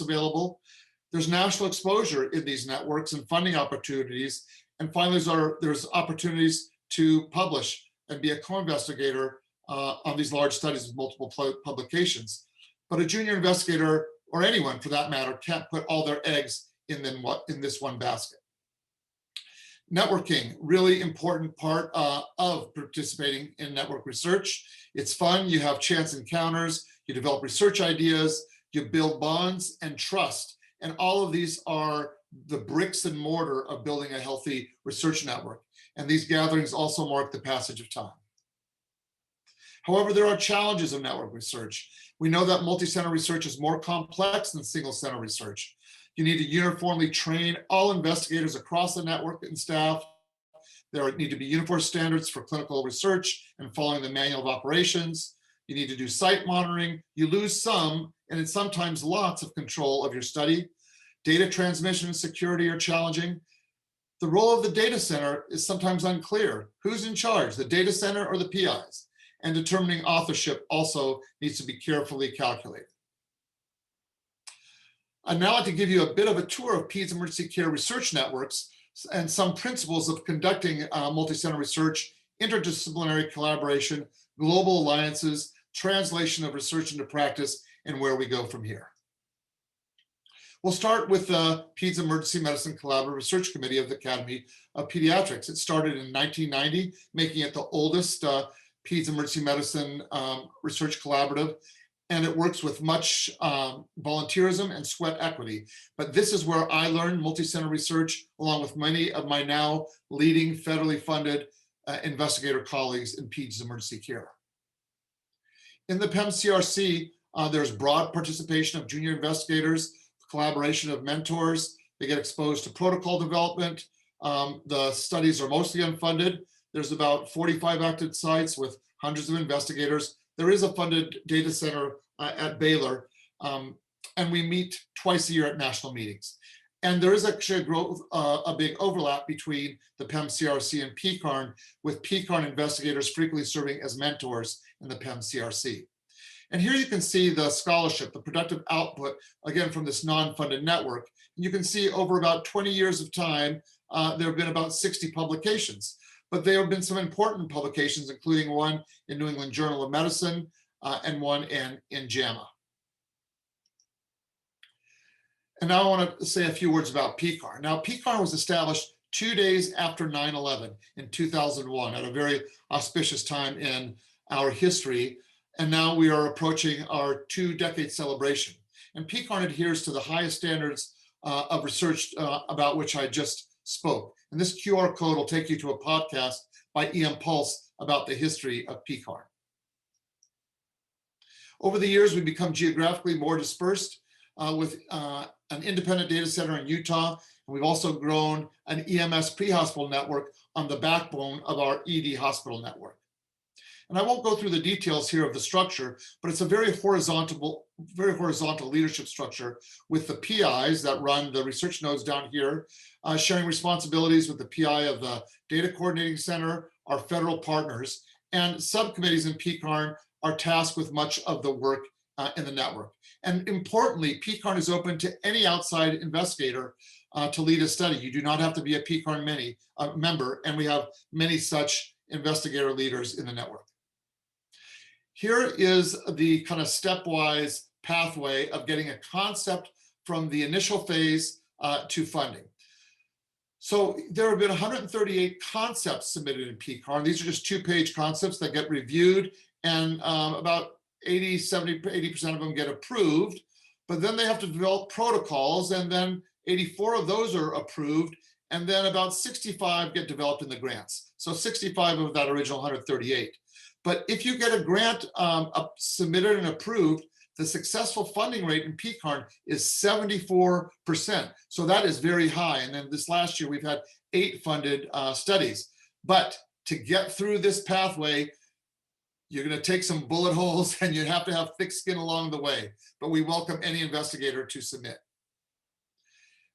available. There's national exposure in these networks and funding opportunities. And finally, there's opportunities to publish and be a co-investigator on these large studies with multiple publications. But a junior investigator, or anyone for that matter, can't put all their eggs in this one basket. Networking, really important part of participating in network research. It's fun, you have chance encounters, you develop research ideas, you build bonds and trust. And all of these are the bricks and mortar of building a healthy research network. And these gatherings also mark the passage of time. However, there are challenges of network research. We know that multi-center research is more complex than single-center research. You need to uniformly train all investigators across the network and staff. There need to be uniform standards for clinical research and following the manual of operations. You need to do site monitoring. You lose some, and it's sometimes lots of control of your study. Data transmission and security are challenging. The role of the data center is sometimes unclear. Who's in charge, the data center or the PIs? And determining authorship also needs to be carefully calculated. I'd now like to give you a bit of a tour of PEDS emergency care research networks and some principles of conducting multi-center research, interdisciplinary collaboration, global alliances, translation of research into practice, and where we go from here. We'll start with the PEDS Emergency Medicine Collaborative Research Committee of the Academy of Pediatrics. It started in 1990, making it the oldest PEDS Emergency Medicine Research Collaborative, and it works with much volunteerism and sweat equity. But this is where I learned multi-center research, along with many of my now leading federally funded investigator colleagues in PEDS emergency care. In the PEM-CRC, there's broad participation of junior investigators, collaboration of mentors. They get exposed to protocol development. The studies are mostly unfunded. There's about 45 active sites with hundreds of investigators. There is a funded data center at Baylor, and we meet twice a year at national meetings. And there is actually a big overlap between the PEM-CRC and PCARN, with PCARN investigators frequently serving as mentors in the PEM-CRC. And here you can see the scholarship, the productive output, again, from this non-funded network. And you can see over about 20 years of time, there have been about 60 publications. But there have been some important publications, including one in New England Journal of Medicine and one in JAMA. And now I want to say a few words about PCARN. Now, PCARN was established 2 days after 9/11 in 2001, at a very auspicious time in our history. And now we are approaching our 2-decade celebration. And PCARN adheres to the highest standards of research about which I just spoke. And this QR code will take you to a podcast by EM Pulse about the history of PCARN. Over the years, we've become geographically more dispersed with an independent data center in Utah. And we've also grown an EMS pre-hospital network on the backbone of our ED hospital network. And I won't go through the details here of the structure, but it's a very horizontal leadership structure with the PIs that run the research nodes down here, sharing responsibilities with the PI of the Data Coordinating Center, our federal partners, and subcommittees in PCARN are tasked with much of the work in the network. And importantly, PCARN is open to any outside investigator to lead a study. You do not have to be a PCARN member, and we have many such investigator leaders in the network. Here is the kind of stepwise pathway of getting a concept from the initial phase to funding. So there have been 138 concepts submitted in PCARN. These are just 2-page concepts that get reviewed, and about 80% of them get approved, but then they have to develop protocols, and then 84 of those are approved, and then about 65 get developed in the grants. So 65 of that original 138. But if you get a grant submitted and approved, the successful funding rate in PCARN is 74%. So that is very high. And then this last year, we've had 8 funded studies. But to get through this pathway, you're going to take some bullet holes and you have to have thick skin along the way. But we welcome any investigator to submit.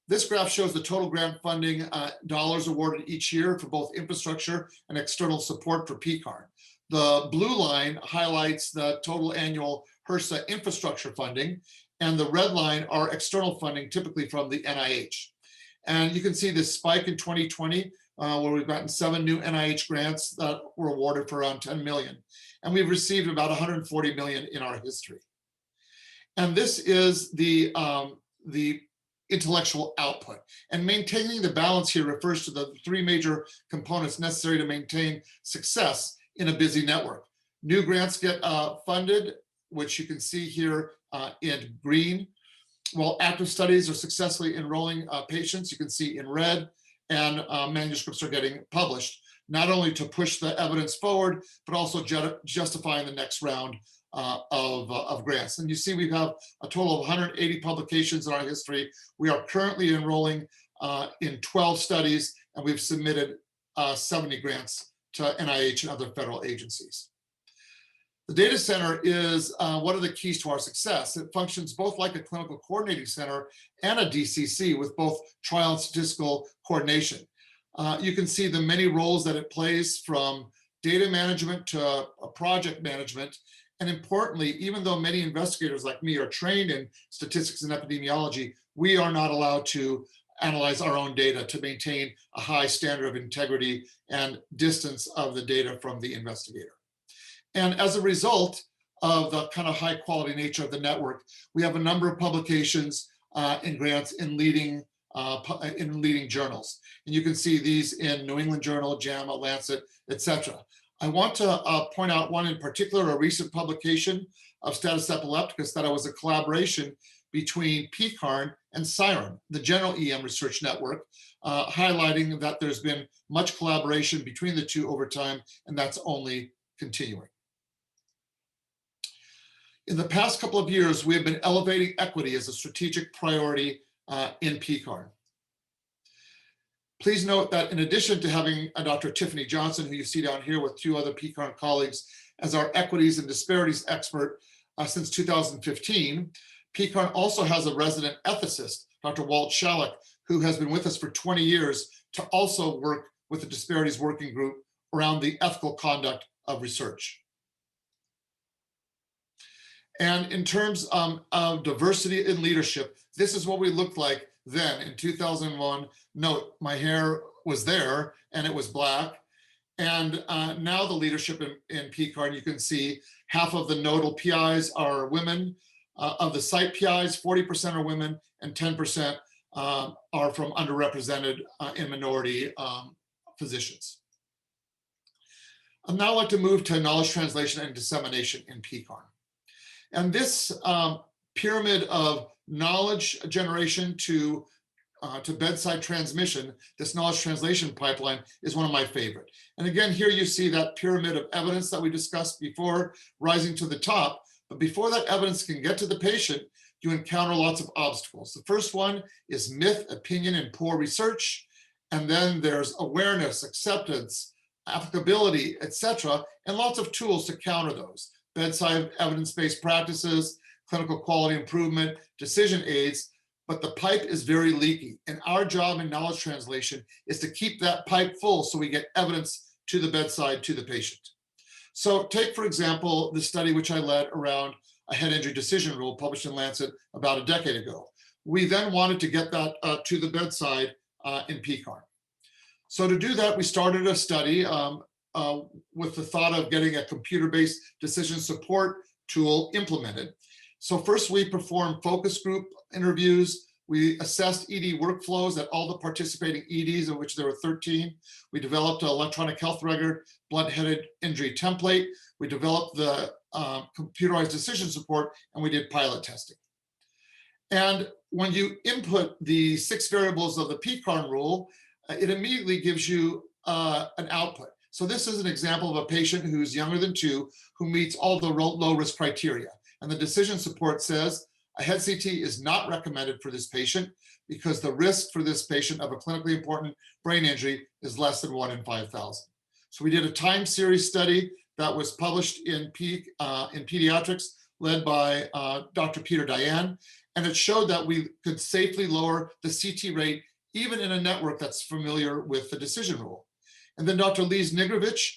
This graph shows the total grant funding dollars awarded each year for both infrastructure and external support for PCARN. The blue line highlights the total annual HRSA infrastructure funding, and the red line are external funding, typically from the NIH. And you can see this spike in 2020, where we've gotten 7 new NIH grants that were awarded for around 10 million. And we've received about 140 million in our history. And this is the intellectual output. And maintaining the balance here refers to the 3 major components necessary to maintain success in a busy network. New grants get funded, which you can see here in green, while active studies are successfully enrolling patients, you can see in red, and manuscripts are getting published, not only to push the evidence forward, but also justifying the next round of grants. And you see we have a total of 180 publications in our history. We are currently enrolling in 12 studies, and we've submitted 70 grants to NIH and other federal agencies. The data center is one of the keys to our success. It functions both like a clinical coordinating center and a DCC with both trial and statistical coordination. You can see the many roles that it plays, from data management to project management. And importantly, even though many investigators like me are trained in statistics and epidemiology, we are not allowed to analyze our own data to maintain a high standard of integrity and distance of the data from the investigator. And as a result of the kind of high quality nature of the network, we have a number of publications and grants in leading journals. And you can see these in New England Journal, JAMA, Lancet, etc. I want to point out one in particular, a recent publication of Status Epilepticus, that was a collaboration between PCARN and SIREN, the General EM Research Network, highlighting that there's been much collaboration between the two over time, and that's only continuing. In the past couple of years, we have been elevating equity as a strategic priority in PCARN. Please note that in addition to having Dr. Tiffany Johnson, who you see down here with 2 other PCARN colleagues, as our equities and disparities expert since 2015, PCARN also has a resident ethicist, Dr. Walt Shalek, who has been with us for 20 years to also work with the Disparities Working Group around the ethical conduct of research. And in terms of diversity in leadership, this is what we looked like then in 2001. Note, my hair was there and it was black. And now the leadership in PCARN, you can see half of the nodal PIs are women. Of the site PIs, 40% are women and 10% are from underrepresented and minority physicians. I'd now like to move to knowledge translation and dissemination in PCARN. And this pyramid of knowledge generation to bedside transmission, this knowledge translation pipeline, is one of my favorite. And again, here you see that pyramid of evidence that we discussed before rising to the top. But before that evidence can get to the patient, you encounter lots of obstacles. The first one is myth, opinion, and poor research. And then there's awareness, acceptance, applicability, etc., and lots of tools to counter those. Bedside evidence-based practices, clinical quality improvement, decision aids, but the pipe is very leaky. And our job in knowledge translation is to keep that pipe full so we get evidence to the bedside, to the patient. So take, for example, the study which I led around a head injury decision rule published in Lancet about a decade ago. We then wanted to get that to the bedside in PCARN. So to do that, we started a study with the thought of getting a computer-based decision support tool implemented. So first we performed focus group interviews. We assessed ED workflows at all the participating EDs, of which there were 13. We developed an electronic health record, blunt-headed injury template. We developed the computerized decision support, and we did pilot testing. And when you input the 6 variables of the PCARN rule, it immediately gives you an output. So this is an example of a patient who's younger than 2 who meets all the low risk criteria. And the decision support says a head CT is not recommended for this patient because the risk for this patient of a clinically important brain injury is less than 1 in 5,000. So we did a time series study that was published in Pediatrics, led by Dr. Peter Dayan, and it showed that we could safely lower the CT rate even in a network that's familiar with the decision rule. And then Dr. Lise Nigrovich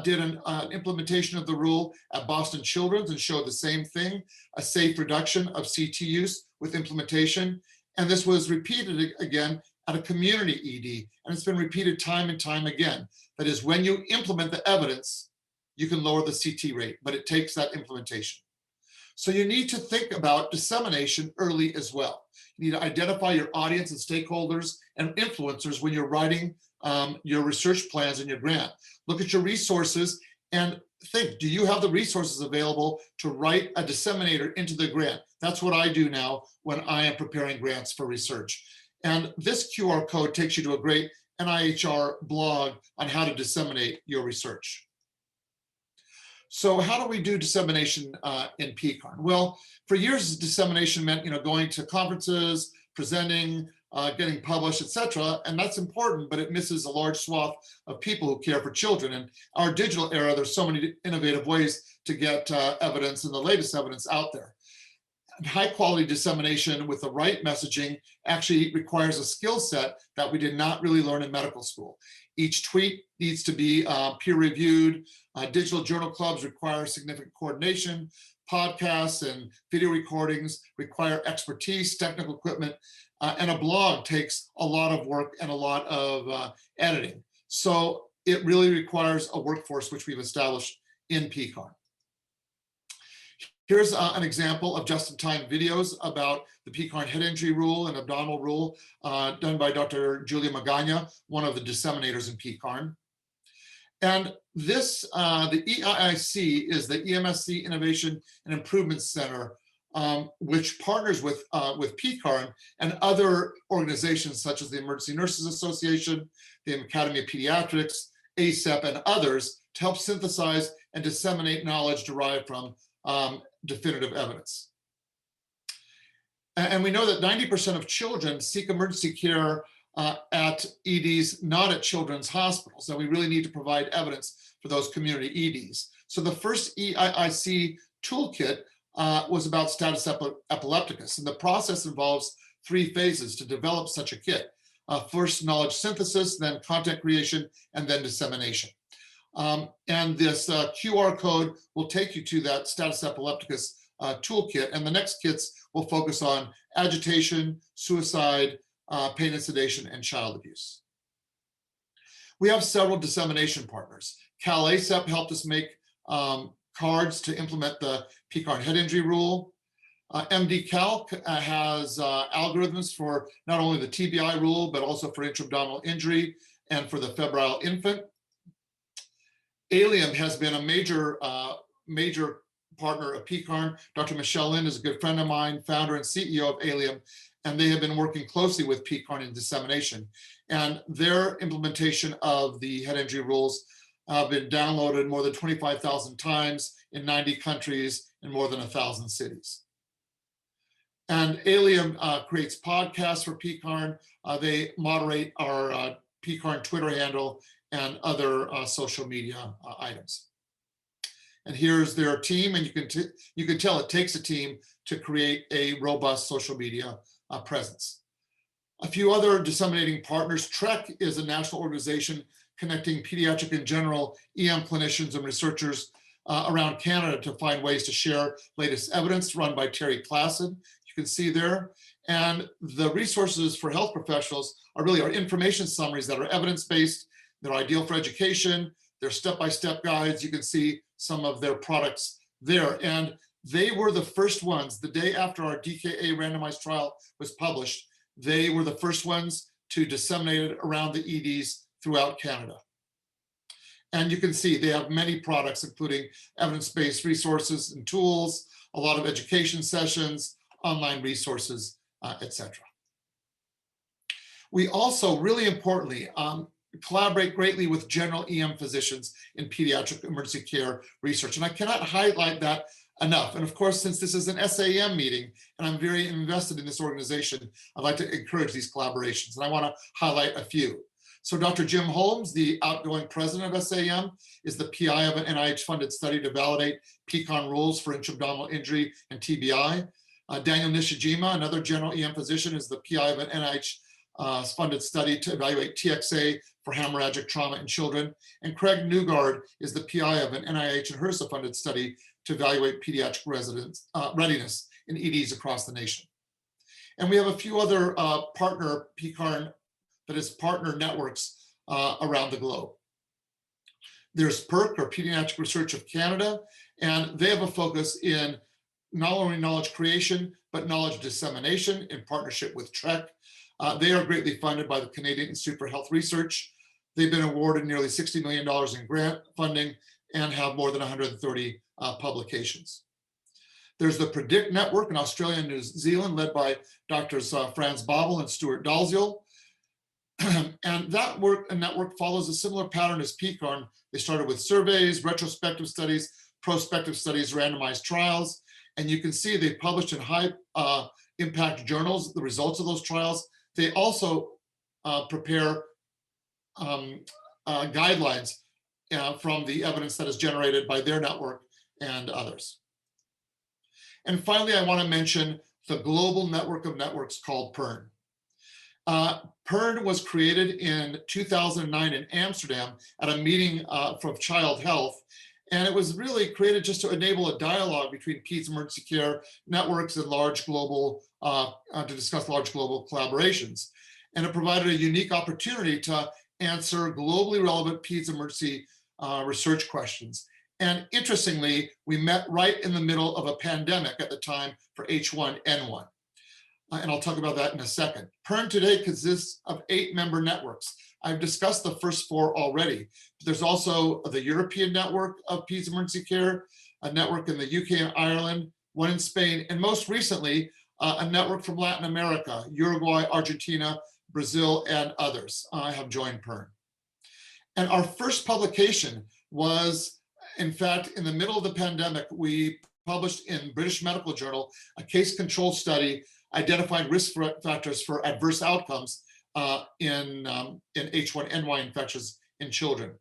did an implementation of the rule at Boston Children's and showed the same thing, a safe reduction of CT use with implementation. And this was repeated again at a community ED, and it's been repeated time and time again. That is, when you implement the evidence, you can lower the CT rate, but it takes that implementation. So you need to think about dissemination early as well. You need to identify your audience and stakeholders and influencers when you're writing your research plans and your grant. Look at your resources and think, do you have the resources available to write a disseminator into the grant? That's what I do now when I am preparing grants for research. And this QR code takes you to a great NIHR blog on how to disseminate your research. So how do we do dissemination in PCARN? Well, for years, dissemination meant going to conferences, presenting, getting published, etc. And that's important, but it misses a large swath of people who care for children. In our digital era, there's so many innovative ways to get evidence and the latest evidence out there. And high quality dissemination with the right messaging actually requires a skill set that we did not really learn in medical school. Each tweet needs to be peer reviewed. Digital journal clubs require significant coordination. Podcasts and video recordings require expertise, technical equipment, and a blog takes a lot of work and a lot of editing. So it really requires a workforce which we've established in PCARN. Here's an example of just-in-time videos about the PCARN head injury rule and abdominal rule done by Dr. Julia Magana, one of the disseminators in PCARN. And this, the EIIC is the EMSC Innovation and Improvement Center, which partners with PCARN and other organizations such as the Emergency Nurses Association, the Academy of Pediatrics, ACEP, and others to help synthesize and disseminate knowledge derived from definitive evidence. And we know that 90% of children seek emergency care at EDs, not at children's hospitals. So we really need to provide evidence for those community EDs. So the first EIIC toolkit was about status epilepticus. And the process involves 3 phases to develop such a kit. First, knowledge synthesis, then content creation, and then dissemination. And this QR code will take you to that status epilepticus toolkit. And the next kits will focus on agitation, suicide, pain and sedation, and child abuse. We have several dissemination partners. Cal ACEP helped us make cards to implement the PCARN head injury rule. MD Calc has algorithms for not only the TBI rule, but also for intra-abdominal injury and for the febrile infant. Alium has been a major partner of PCARN. Dr. Michelle Lind is a good friend of mine, founder and CEO of Alium, and they have been working closely with PCARN in dissemination. And their implementation of the head injury rules have been downloaded more than 25,000 times in 90 countries in more than 1,000 cities. And Alium creates podcasts for PCARN. They moderate our PCARN Twitter handle and other social media items. And here's their team, and you can tell it takes a team to create a robust social media presence. A few other disseminating partners. TREC is a national organization connecting pediatric and general EM clinicians and researchers around Canada to find ways to share latest evidence, run by Terry Classen. You can see there. And the resources for health professionals are really our information summaries that are evidence-based. They're ideal for education. They're step-by-step guides. You can see some of their products there. And they were the first ones, the day after our DKA randomized trial was published, they were the first ones to disseminate it around the EDs throughout Canada. And you can see they have many products, including evidence-based resources and tools, a lot of education sessions, online resources, etc. We also, really importantly, collaborate greatly with general EM physicians in pediatric emergency care research. And I cannot highlight that enough. And of course, since this is an SAEM meeting and I'm very invested in this organization, I'd like to encourage these collaborations. And I want to highlight a few. So Dr. Jim Holmes, the outgoing president of SAEM, is the PI of an NIH-funded study to validate PCON rules for intra-abdominal injury and TBI. Daniel Nishijima, another general EM physician, is the PI of an NIH-funded study to evaluate TXA for hemorrhagic trauma in children. And Craig Newgard is the PI of an NIH and HRSA-funded study to evaluate pediatric readiness in EDs across the nation. And we have a few other partner PCARN, that is partner networks around the globe. There's PERC, or Pediatric Research of Canada, and they have a focus in not only knowledge creation, but knowledge dissemination in partnership with TREC. They are greatly funded by the Canadian Institute for Health Research. They've been awarded nearly $60 million in grant funding and have more than 130 publications. There's the PREDICT network in Australia and New Zealand, led by Drs. Franz Babel and Stuart Dalziel. And that network follows a similar pattern as PCARN. They started with surveys, retrospective studies, prospective studies, randomized trials. And you can see they published in high impact journals the results of those trials. They also prepare guidelines from the evidence that is generated by their network and others. And finally, I want to mention the global network of networks called PERN. PERN was created in 2009 in Amsterdam at a meeting for child health. And it was really created just to enable a dialogue between peds emergency care networks and large global, to discuss large global collaborations. And it provided a unique opportunity to answer globally relevant peds emergency research questions. And interestingly, we met right in the middle of a pandemic at the time for H1N1. And I'll talk about that in a second. PERN today consists of 8 member networks. I've discussed the first 4 already. There's also the European network of peds emergency care, a network in the UK and Ireland, one in Spain, and most recently, a network from Latin America, Uruguay, Argentina, Brazil, and others have joined PERN. And our first publication was, in fact, in the middle of the pandemic, we published in British Medical Journal a case control study identifying risk factors for adverse outcomes in H1N1 infections in children.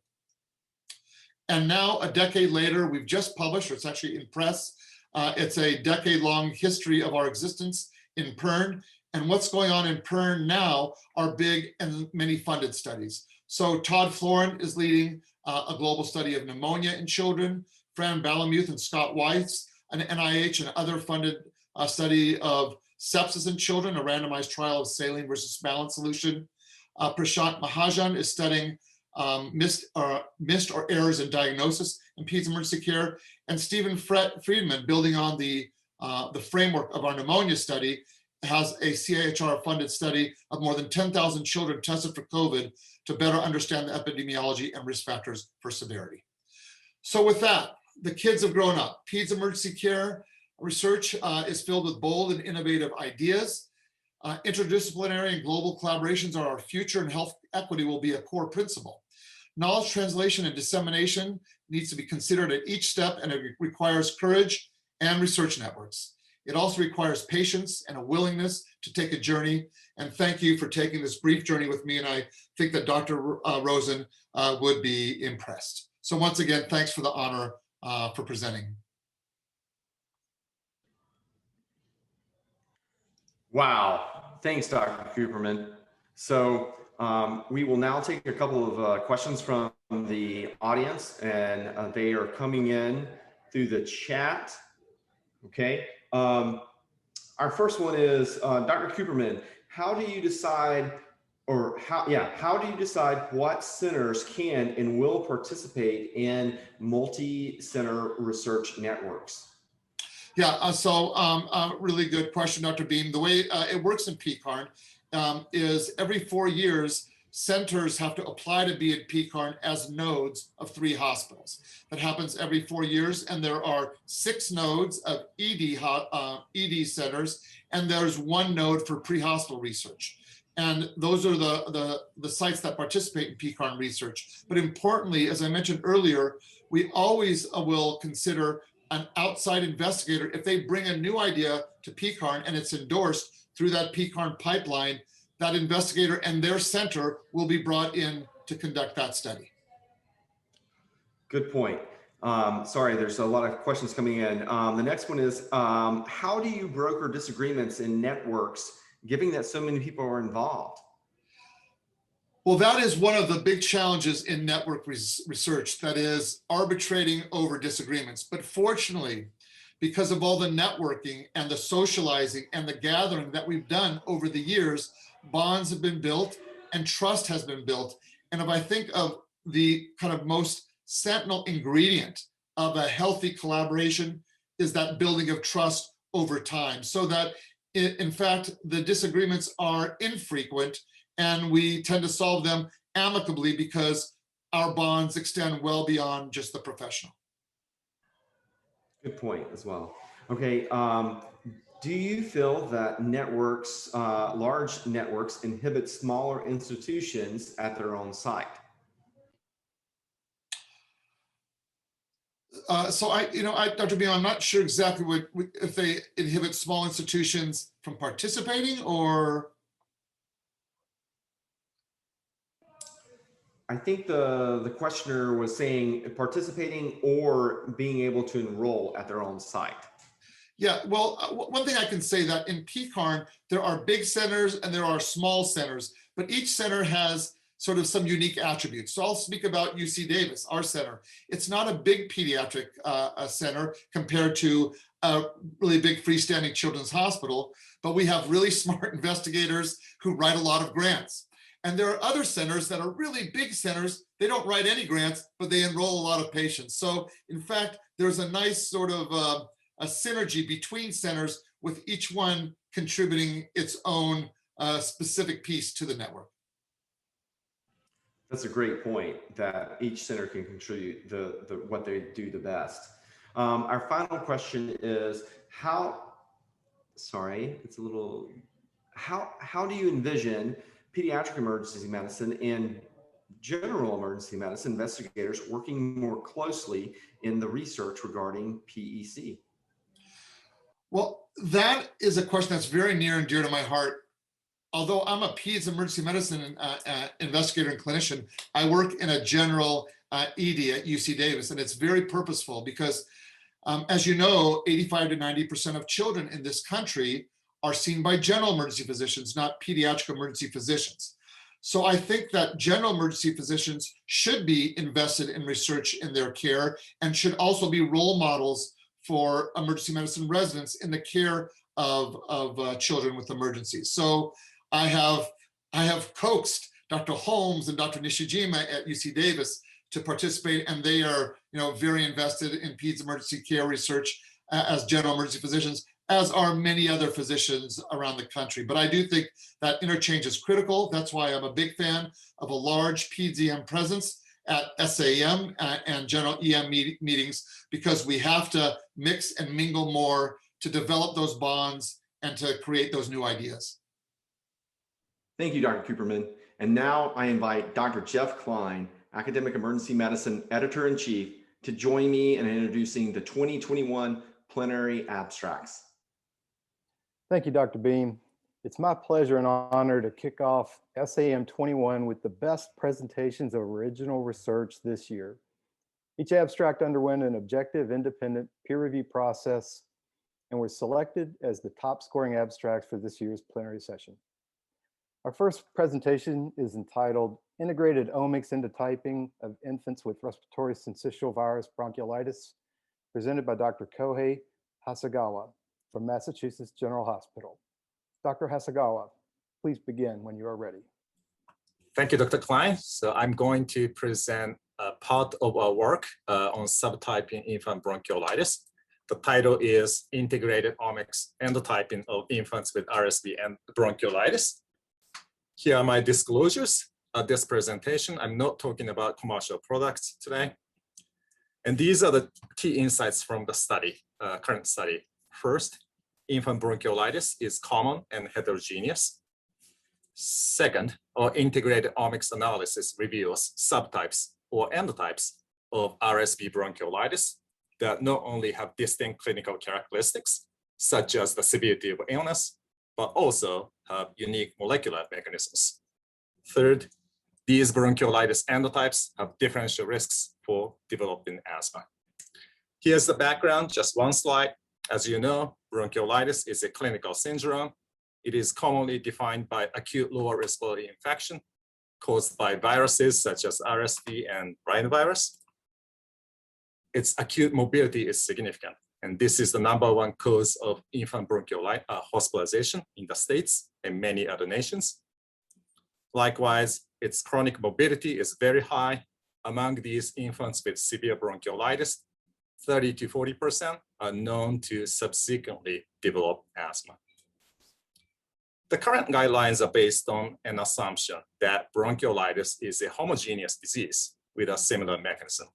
And now, a decade later, we've just published, or it's actually in press, it's a decade-long history of our existence in PERN. And what's going on in PERN now are big and many funded studies. So Todd Florin is leading a global study of pneumonia in children. Fran Balamuth and Scott Weiss, an NIH and other funded study of sepsis in children, a randomized trial of saline versus saline solution. Prashant Mahajan is studying missed or errors in diagnosis in peds emergency care. And Stephen Friedman, building on the framework of our pneumonia study, has a CIHR funded study of more than 10,000 children tested for COVID to better understand the epidemiology and risk factors for severity. So with that, the kids have grown up. Peds emergency care research is filled with bold and innovative ideas. Interdisciplinary and global collaborations are our future, and health equity will be a core principle. Knowledge translation and dissemination needs to be considered at each step, and it requires courage and research networks. It also requires patience and a willingness to take a journey. And thank you for taking this brief journey with me. And I think that Dr. Rosen would be impressed. So once again, thanks for the honor for presenting. Wow, thanks, Dr. Cooperman. So we will now take a couple of questions from the audience, and they are coming in through the chat. Okay. Our first one is Dr. Cooperman. How do you decide, how do you decide what centers can and will participate in multi-center research networks? Yeah, really good question, Dr. Beam. The way it works in PCARN is every 4 years, centers have to apply to be at PCARN as nodes of 3 hospitals. That happens every 4 years, and there are 6 nodes of ED centers, and there's 1 node for pre-hospital research. And those are the sites that participate in PCARN research. But importantly, as I mentioned earlier, we always will consider an outside investigator if they bring a new idea to PCARN and it's endorsed through that PCARN pipeline. That investigator and their center will be brought in to conduct that study. Good point. Sorry, there's a lot of questions coming in. The next one is, how do you broker disagreements in networks, given that so many people are involved? Well, that is one of the big challenges in network research, that is arbitrating over disagreements. But fortunately, because of all the networking and the socializing and the gathering that we've done over the years, bonds have been built and trust has been built. And if I think of the kind of most sentinel ingredient of a healthy collaboration is that building of trust over time, so that in fact, the disagreements are infrequent and we tend to solve them amicably because our bonds extend well beyond just the professional. Good point as well. Okay, do you feel that networks, large networks, inhibit smaller institutions at their own site? So Dr. Beam, I'm not sure exactly if they inhibit small institutions from participating, or. I think the questioner was saying participating or being able to enroll at their own site. Yeah, well, one thing I can say that in PCARN, there are big centers and there are small centers, but each center has sort of some unique attributes. So I'll speak about UC Davis, our center. It's not a big pediatric center compared to a really big freestanding children's hospital, but we have really smart investigators who write a lot of grants. And there are other centers that are really big centers. They don't write any grants, but they enroll a lot of patients. So in fact, there's a nice sort of a synergy between centers, with each one contributing its own specific piece to the network. That's a great point, that each center can contribute what they do the best. Our final question is how do you envision pediatric emergency medicine and general emergency medicine investigators working more closely in the research regarding PEC? Well, that is a question that's very near and dear to my heart. Although I'm a peds emergency medicine investigator and clinician, I work in a general ED at UC Davis, and it's very purposeful because, as you know, 85 to 90% of children in this country are seen by general emergency physicians, not pediatric emergency physicians. So I think that general emergency physicians should be invested in research in their care and should also be role models for emergency medicine residents in the care of children with emergencies. So I have coaxed Dr. Holmes and Dr. Nishijima at UC Davis to participate, and they are very invested in peds emergency care research as general emergency physicians, as are many other physicians around the country. But I do think that interchange is critical. That's why I'm a big fan of a large peds EM presence at SAEM and general EM meetings, because we have to mix and mingle more to develop those bonds and to create those new ideas. Thank you, Dr. Cooperman. And now I invite Dr. Jeff Klein, Academic Emergency Medicine Editor-in-Chief, to join me in introducing the 2021 plenary abstracts. Thank you, Dr. Beam. It's my pleasure and honor to kick off SAEM21 with the best presentations of original research this year. Each abstract underwent an objective, independent peer review process and was selected as the top scoring abstracts for this year's plenary session. Our first presentation is entitled Integrated Omics Endotyping of Infants with Respiratory Syncytial Virus Bronchiolitis, presented by Dr. Kohei Hasegawa from Massachusetts General Hospital. Dr. Hasegawa, please begin when you are ready. Thank you, Dr. Klein. So I'm going to present a part of our work on subtyping infant bronchiolitis. The title is Integrated Omics Endotyping of Infants with RSV and Bronchiolitis. Here are my disclosures. This presentation, I'm not talking about commercial products today. And these are the key insights from the study, current study. First, infant bronchiolitis is common and heterogeneous. Second, our integrated omics analysis reveals subtypes or endotypes of RSV bronchiolitis that not only have distinct clinical characteristics, such as the severity of illness, but also have unique molecular mechanisms. Third, these bronchiolitis endotypes have differential risks for developing asthma. Here's the background, just one slide. As you know, bronchiolitis is a clinical syndrome. It is commonly defined by acute lower respiratory infection caused by viruses such as RSV and rhinovirus. Its acute morbidity is significant, and this is the #1 cause of infant bronchiolitis hospitalization in the States and many other nations. Likewise, its chronic morbidity is very high. Among these infants with severe bronchiolitis, 30 to 40% are known to subsequently develop asthma. The current guidelines are based on an assumption that bronchiolitis is a homogeneous disease with a similar mechanism.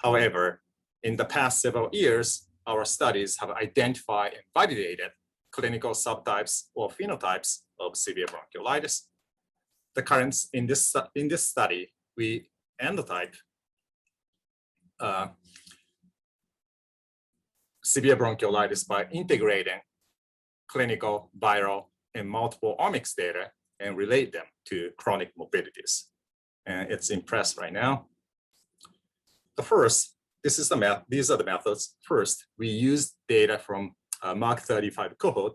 However, in the past several years, our studies have identified and validated clinical subtypes or phenotypes of severe bronchiolitis. The current, in this study, we endotype severe bronchiolitis by integrating clinical, viral, and multiple omics data and relate them to chronic morbidities. And it's in press right now. The first, these are the methods. First, we use data from Mark 35 cohort,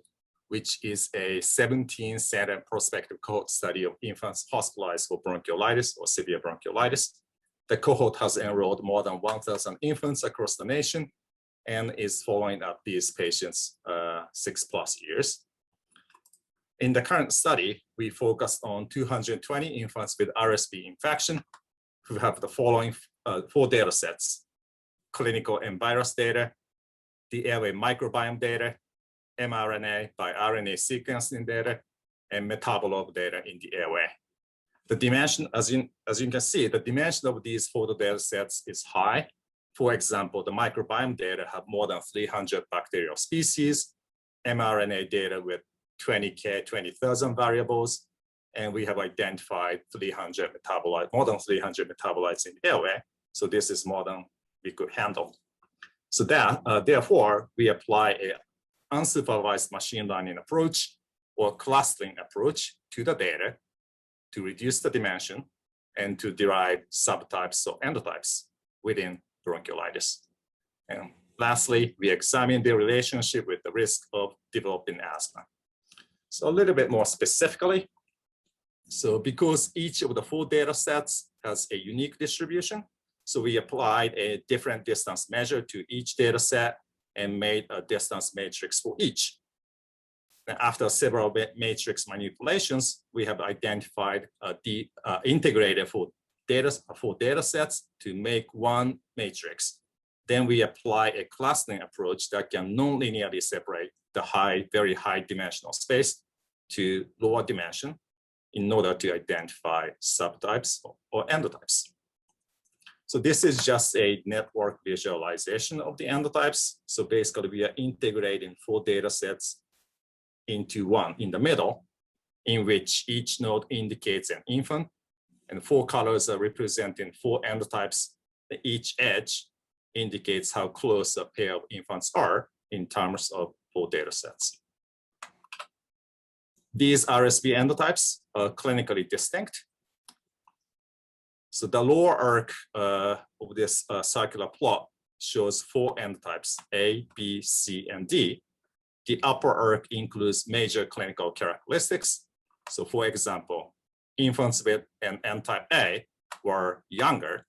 which is a 17-center prospective cohort study of infants hospitalized for bronchiolitis or severe bronchiolitis. The cohort has enrolled more than 1,000 infants across the nation and is following up these patients 6+ years. In the current study, we focused on 220 infants with RSV infection who have the following 4 data sets: clinical and virus data, the airway microbiome data, mRNA by RNA sequencing data, and metabolome data in the airway. The dimension, as you can see, the dimension of these 4 data sets is high. For example, the microbiome data have more than 300 bacterial species, mRNA data with 20,000 variables, and we have identified more than 300 metabolites in the airway. So this is more than we could handle. So therefore, we apply an unsupervised machine learning approach or clustering approach to the data to reduce the dimension and to derive subtypes or endotypes within bronchiolitis. And lastly, we examine the relationship with the risk of developing asthma. So a little bit more specifically, so because each of the 4 data sets has a unique distribution, so we applied a different distance measure to each data set and made a distance matrix for each. And after several matrix manipulations, we have identified integrated 4 data sets to make one matrix. Then we apply a clustering approach that can non-linearly separate the very high dimensional space to lower dimension in order to identify subtypes or endotypes. So this is just a network visualization of the endotypes. So basically we are integrating 4 data sets into one in the middle, in which each node indicates an infant, and 4 colors are representing 4 endotypes. Each edge indicates how close a pair of infants are in terms of 4 data sets. These RSV endotypes are clinically distinct. So the lower arc of this circular plot shows 4 endotypes, A, B, C, and D. The upper arc includes major clinical characteristics. So for example, infants with an endotype A were younger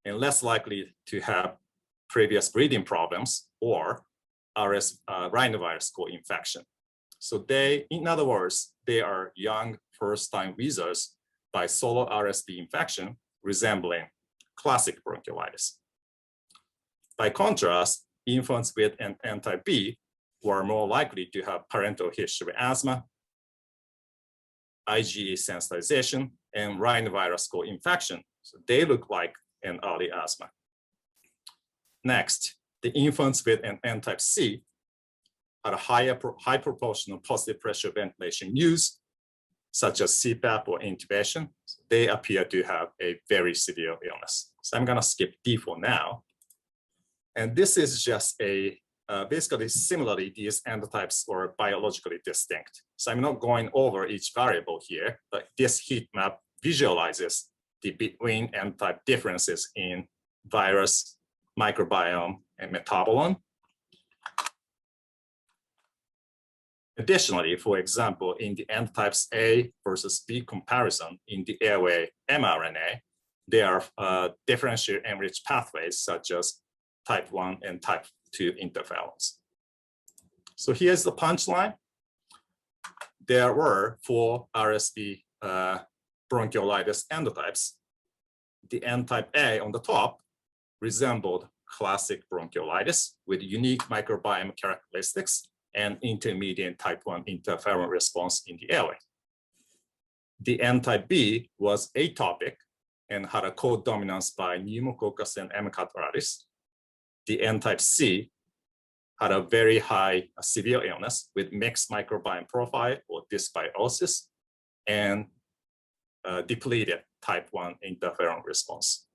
and less likely to have previous breathing problems or rhinovirus co-infection. So in other words, they are young first-time wheezers by solo RSV infection, resembling classic bronchiolitis. By contrast, infants with an endotype B were more likely to have parental history of asthma, IgE sensitization, and rhinovirus co-infection. So they look like an early asthma. Next, the infants with an endotype C had a high proportion of positive pressure ventilation use such as CPAP or intubation, they appear to have a very severe illness. So I'm gonna skip D for now. And this is just a, basically similarly, these endotypes were biologically distinct. So I'm not going over each variable here, but this heat map visualizes the between endotype differences in virus, microbiome, and metabolome. Additionally, for example, in the endotypes A versus B comparison in the airway mRNA, there are differential enriched pathways such as type 1 and type 2 interferons. So here's the punchline. There were 4 RSV bronchiolitis endotypes. The endotype A on the top resembled classic bronchiolitis with unique microbiome characteristics and intermediate type 1 interferon response in the airway. The endotype B was atopic and had a co-dominance by pneumococcus and endocarditis. The endotype C had a very high severe illness with mixed microbiome profile or dysbiosis and depleted type 1 interferon response.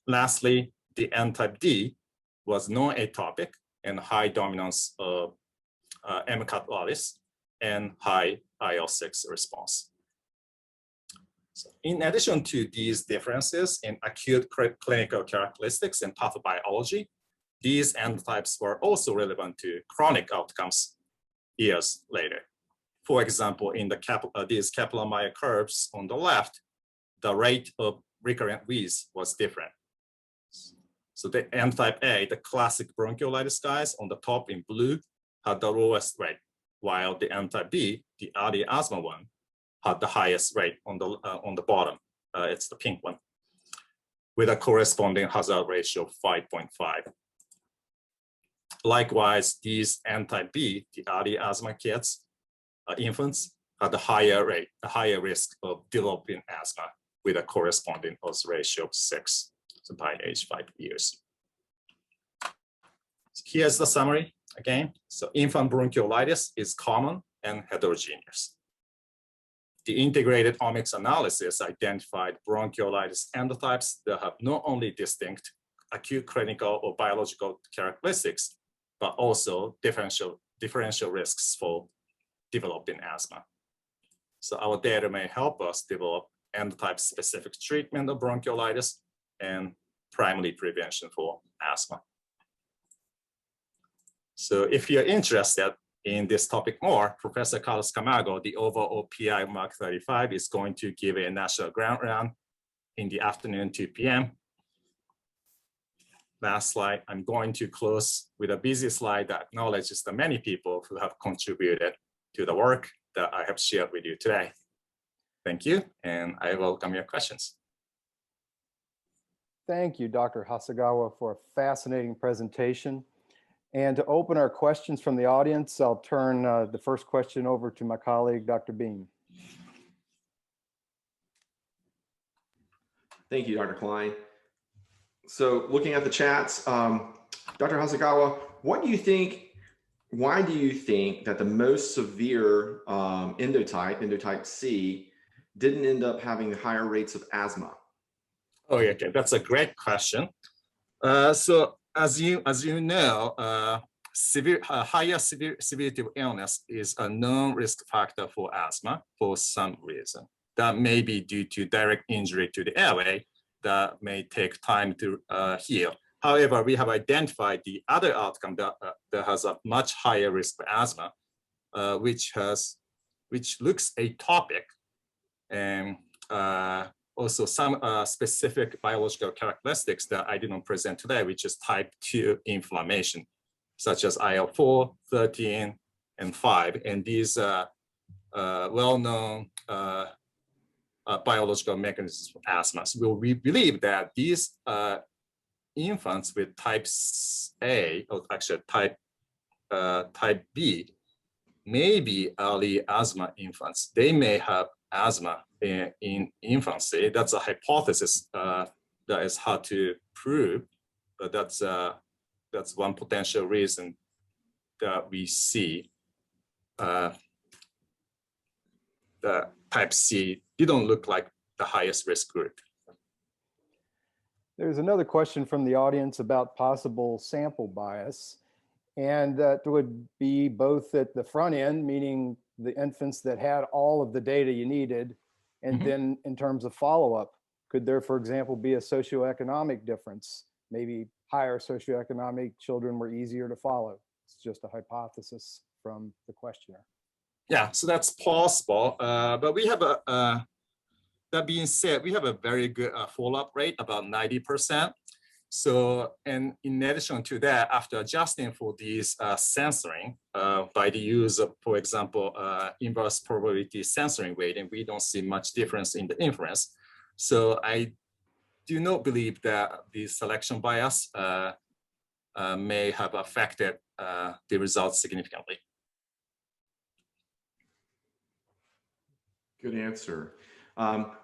Lastly, the endotype D was non-atopic and high dominance of endocarditis and high IL-6 response. So in addition to these differences in acute clinical characteristics and pathobiology, these endotypes were also relevant to chronic outcomes years later. For example, in these Kaplan-Meier curves on the left, the rate of recurrent wheeze was different. So the endotype A, the classic bronchiolitis guys on the top in blue, had the lowest rate, while the endotype B, the early asthma one, had the highest rate on the bottom. It's the pink one, with a corresponding hazard ratio of 5.5. Likewise, these endotype B, the early asthma kids, infants, had a higher rate, a higher risk of developing asthma with a corresponding odds ratio of 6, so by age 5 years. So here's the summary again. So infant bronchiolitis is common and heterogeneous. The integrated omics analysis identified bronchiolitis endotypes that have not only distinct acute clinical or biological characteristics, but also differential risks for developing asthma. So our data may help us develop endotype-specific treatment of bronchiolitis and primary prevention for asthma. So if you're interested in this topic more, Professor Carlos Camargo, the overall PI of Mark 35, is going to give a national grant round in the afternoon, 2 p.m. Last slide, I'm going to close with a busy slide that acknowledges the many people who have contributed to the work that I have shared with you today. Thank you, and I welcome your questions. Thank you, Dr. Hasegawa, for a fascinating presentation. And to open our questions from the audience, I'll turn the first question over to my colleague, Dr. Beam. Thank you, Dr. Klein. So looking at the chats, Dr. Hasegawa, why do you think that the most severe endotype C, didn't end up having higher rates of asthma? Oh, yeah, okay, that's a great question. So as you know, higher severity of illness is a known risk factor for asthma for some reason. That may be due to direct injury to the airway that may take time to heal. However, we have identified the other outcome that has a much higher risk for asthma, which looks atopic, and also some specific biological characteristics that I didn't present today, which is type 2 inflammation, such as IL-4, 13, and 5. And these well-known biological mechanisms of asthma. So we believe that these infants with type A, or actually type B, may be early asthma infants. They may have asthma in infancy. That's a hypothesis that is hard to prove, but that's one potential reason that we see that type C didn't look like the highest risk group. There's another question from the audience about possible sample bias. And that would be both at the front end, meaning the infants that had all of the data you needed, and then in terms of follow-up, could there, for example, be a socioeconomic difference? Maybe higher socioeconomic children were easier to follow. It's just a hypothesis from the questioner. Yeah, so that's possible, but we have that being said, we have a very good follow-up rate, about 90%. So, and in addition to that, after adjusting for these censoring by the use of, for example, inverse probability censoring weighting, we don't see much difference in the inference. So I do not believe that the selection bias may have affected the results significantly. Good answer.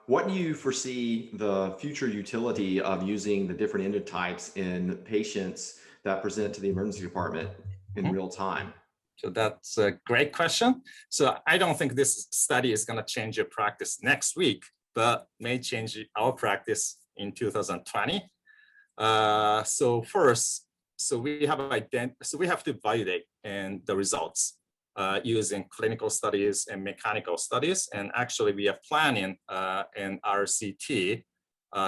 What do you foresee the future utility of using the different endotypes in patients that present to the emergency department in real time? So that's a great question. So I don't think this study is going to change your practice next week, but may change our practice in 2020. So first, we have to validate the results using clinical studies and mechanical studies. And actually we are planning an RCT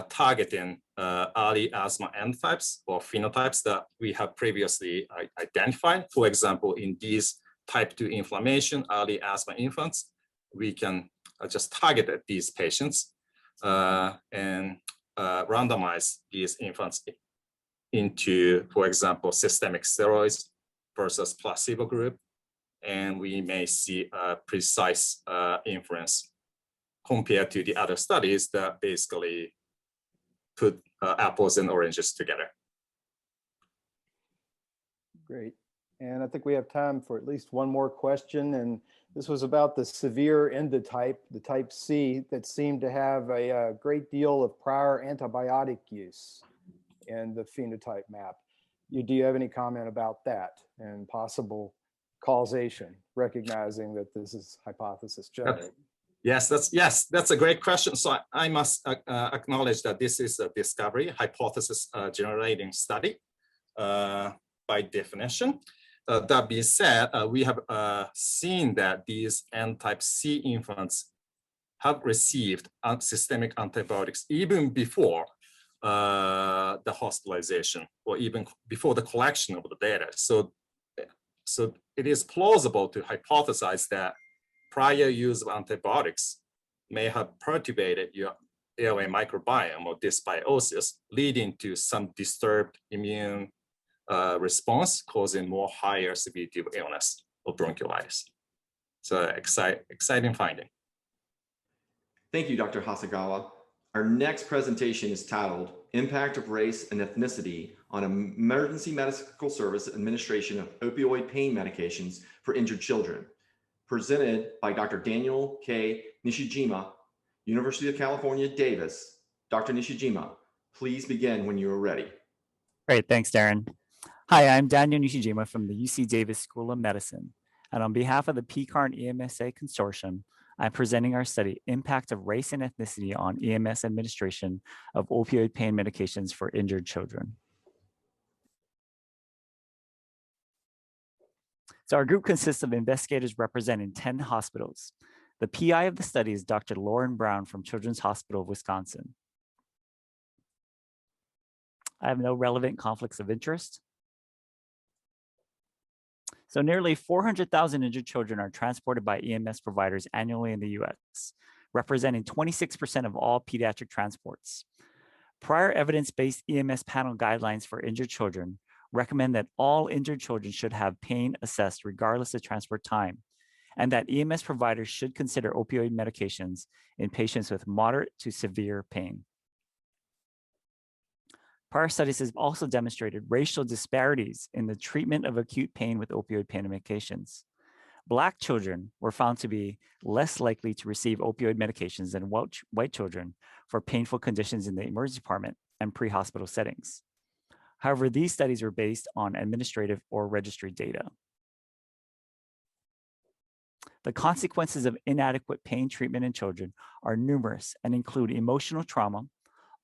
targeting early asthma endotypes or phenotypes that we have previously identified. For example, in these type 2 inflammation, early asthma infants, we can just target these patients and randomize these infants into, for example, systemic steroids versus placebo group. And we may see a precise inference compared to the other studies that basically put apples and oranges together. Great. And I think we have time for at least one more question. And this was about the severe endotype, the type C, that seemed to have a great deal of prior antibiotic use in the phenotype map. Do you have any comment about that and possible causation, recognizing that this is hypothesis generated? Yes, that's a great question. So I must acknowledge that this is a discovery hypothesis generating study by definition. That being said, we have seen that these N-type C infants have received systemic antibiotics even before the hospitalization or even before the collection of the data. So it is plausible to hypothesize that prior use of antibiotics may have perturbated your airway microbiome or dysbiosis, leading to some disturbed immune response, causing more higher severity of illness or bronchiolitis. So exciting finding. Thank you, Dr. Hasegawa. Our next presentation is titled Impact of Race and Ethnicity on Emergency Medical Service Administration of Opioid Pain Medications for Injured Children, presented by Dr. Daniel K. Nishijima, University of California, Davis. Dr. Nishijima, please begin when you are ready. Great, thanks, Darren. Hi, I'm Daniel Nishijima from the UC Davis School of Medicine. And on behalf of the PCAR and EMSA Consortium, I'm presenting our study, Impact of Race and Ethnicity on EMS Administration of Opioid Pain Medications for Injured Children. So our group consists of investigators representing 10 hospitals. The PI of the study is Dr. Lauren Brown from Children's Hospital of Wisconsin. I have no relevant conflicts of interest. So nearly 400,000 injured children are transported by EMS providers annually in the US, representing 26% of all pediatric transports. Prior evidence-based EMS panel guidelines for injured children recommend that all injured children should have pain assessed regardless of transport time, and that EMS providers should consider opioid medications in patients with moderate to severe pain. Prior studies have also demonstrated racial disparities in the treatment of acute pain with opioid pain medications. Black children were found to be less likely to receive opioid medications than white children for painful conditions in the emergency department and pre-hospital settings. However, these studies were based on administrative or registry data. The consequences of inadequate pain treatment in children are numerous and include emotional trauma,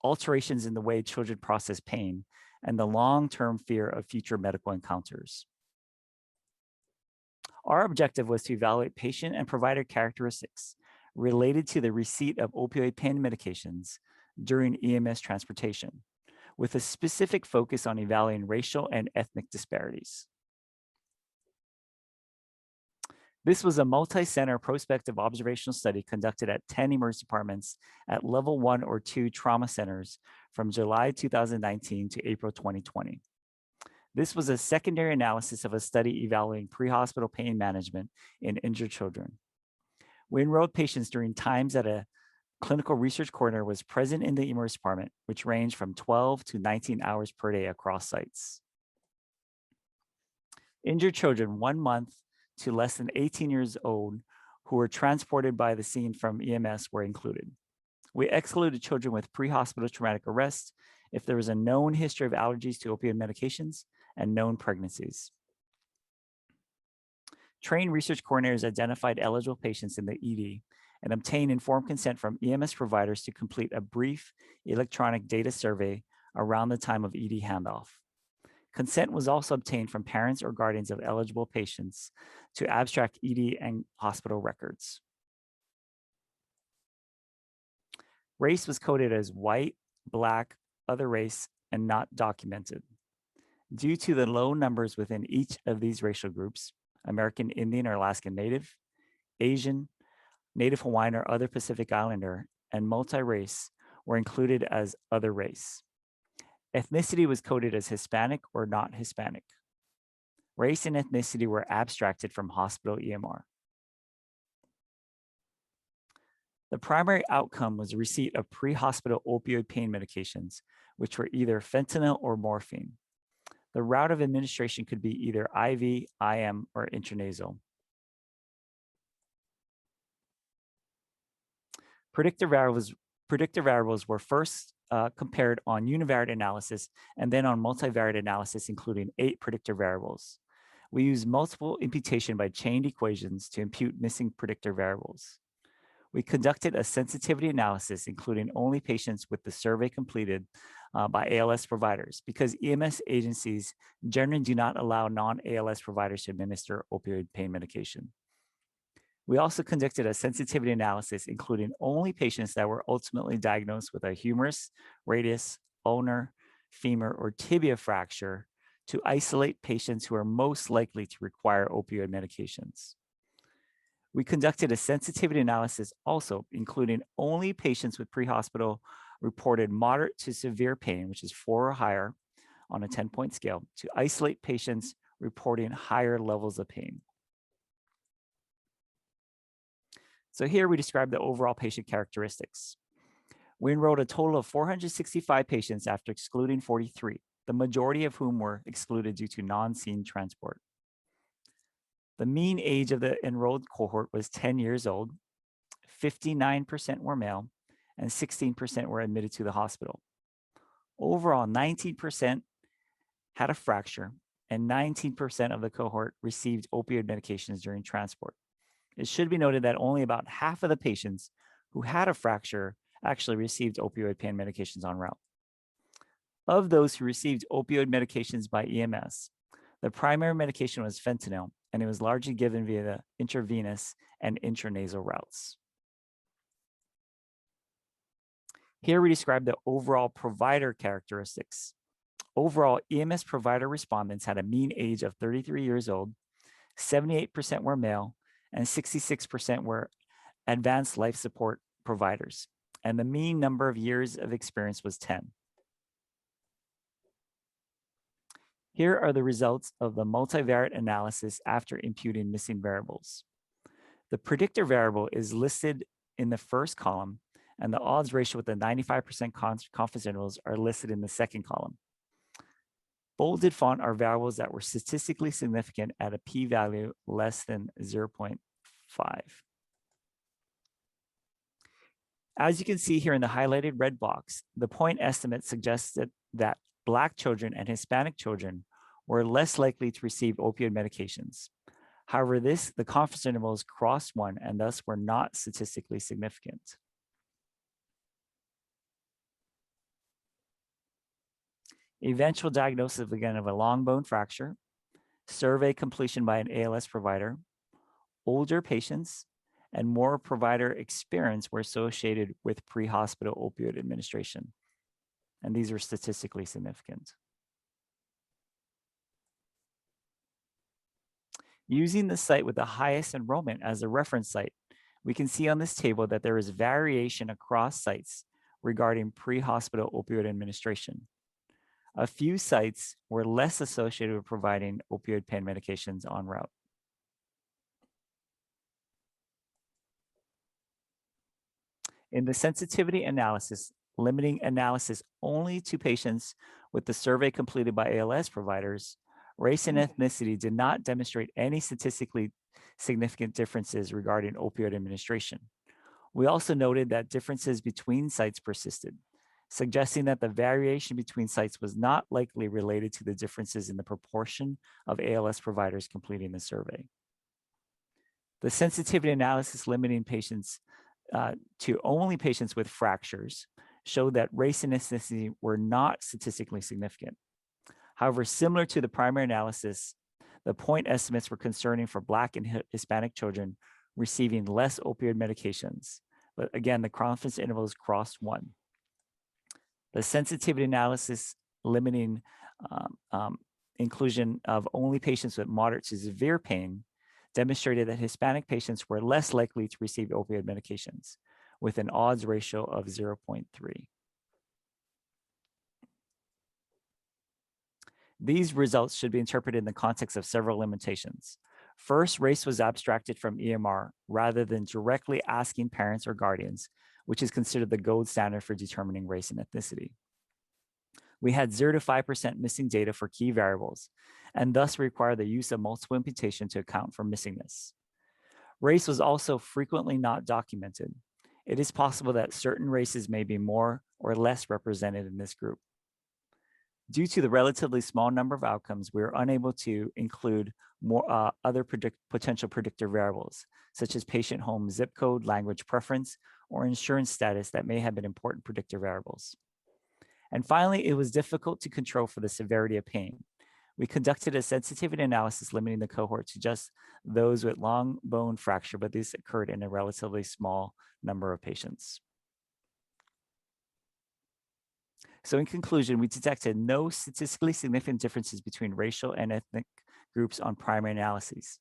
alterations in the way children process pain, and the long-term fear of future medical encounters. Our objective was to evaluate patient and provider characteristics related to the receipt of opioid pain medications during EMS transportation, with a specific focus on evaluating racial and ethnic disparities. This was a multi-center prospective observational study conducted at 10 emergency departments at level 1 or 2 trauma centers from July 2019 to April 2020. This was a secondary analysis of a study evaluating pre-hospital pain management in injured children. We enrolled patients during times that a clinical research coordinator was present in the emergency department, which ranged from 12 to 19 hours per day across sites. Injured children 1 month to less than 18 years old who were transported by the scene from EMS were included. We excluded children with pre-hospital traumatic arrest if there was a known history of allergies to opioid medications and known pregnancies. Trained research coordinators identified eligible patients in the ED and obtained informed consent from EMS providers to complete a brief electronic data survey around the time of ED handoff. Consent was also obtained from parents or guardians of eligible patients to abstract ED and hospital records. Race was coded as white, black, other race, and not documented. Due to the low numbers within each of these racial groups, American Indian or Alaskan Native, Asian, Native Hawaiian or other Pacific Islander, and multi-race were included as other race. Ethnicity was coded as Hispanic or not Hispanic. Race and ethnicity were abstracted from hospital EMR. The primary outcome was the receipt of pre-hospital opioid pain medications, which were either fentanyl or morphine. The route of administration could be either IV, IM, or intranasal. Predictor variables were first compared on univariate analysis and then on multivariate analysis, including 8 predictor variables. We used multiple imputation by chained equations to impute missing predictor variables. We conducted a sensitivity analysis, including only patients with the survey completed by ALS providers, because EMS agencies generally do not allow non-ALS providers to administer opioid pain medication. We also conducted a sensitivity analysis, including only patients that were ultimately diagnosed with a humerus, radius, ulnar, femur, or tibia fracture to isolate patients who are most likely to require opioid medications. We conducted a sensitivity analysis also, including only patients with pre-hospital reported moderate to severe pain, which is 4 or higher on a 10-point scale, to isolate patients reporting higher levels of pain. So here we describe the overall patient characteristics. We enrolled a total of 465 patients after excluding 43, the majority of whom were excluded due to non-scene transport. The mean age of the enrolled cohort was 10 years old, 59% were male, and 16% were admitted to the hospital. Overall, 19% had a fracture, and 19% of the cohort received opioid medications during transport. It should be noted that only about half of the patients who had a fracture actually received opioid pain medications en route. Of those who received opioid medications by EMS, the primary medication was fentanyl, and it was largely given via the intravenous and intranasal routes. Here we describe the overall provider characteristics. Overall, EMS provider respondents had a mean age of 33 years old, 78% were male, and 66% were advanced life support providers. And the mean number of years of experience was 10. Here are the results of the multivariate analysis after imputing missing variables. The predictor variable is listed in the first column, and the odds ratio with the 95% confidence intervals are listed in the second column. Bolded font are variables that were statistically significant at a p-value less than 0.5. As you can see here in the highlighted red box, the point estimate suggested that Black children and Hispanic children were less likely to receive opioid medications. However, the confidence intervals crossed 1 and thus were not statistically significant. Eventual diagnosis again of a long bone fracture, survey completion by an ALS provider, older patients, and more provider experience were associated with pre-hospital opioid administration. And these are statistically significant. Using the site with the highest enrollment as a reference site, we can see on this table that there is variation across sites regarding pre-hospital opioid administration. A few sites were less associated with providing opioid pain medications en route. In the sensitivity analysis, limiting analysis only to patients with the survey completed by ALS providers, race and ethnicity did not demonstrate any statistically significant differences regarding opioid administration. We also noted that differences between sites persisted, suggesting that the variation between sites was not likely related to the differences in the proportion of ALS providers completing the survey. The sensitivity analysis limiting patients to only patients with fractures showed that race and ethnicity were not statistically significant. However, similar to the primary analysis, the point estimates were concerning for Black and Hispanic children receiving less opioid medications. But again, the confidence intervals crossed 1. The sensitivity analysis limiting inclusion of only patients with moderate to severe pain demonstrated that Hispanic patients were less likely to receive opioid medications with an odds ratio of 0.3. These results should be interpreted in the context of several limitations. First, race was abstracted from EMR rather than directly asking parents or guardians, which is considered the gold standard for determining race and ethnicity. We had 0 to 5% missing data for key variables, and thus require the use of multiple imputation to account for missingness. Race was also frequently not documented. It is possible that certain races may be more or less represented in this group. Due to the relatively small number of outcomes, we are unable to include more other potential predictor variables, such as patient home zip code, language preference, or insurance status that may have been important predictor variables. And finally, it was difficult to control for the severity of pain. We conducted a sensitivity analysis limiting the cohort to just those with long bone fracture, but this occurred in a relatively small number of patients. So in conclusion, we detected no statistically significant differences between racial and ethnic groups on primary analyses.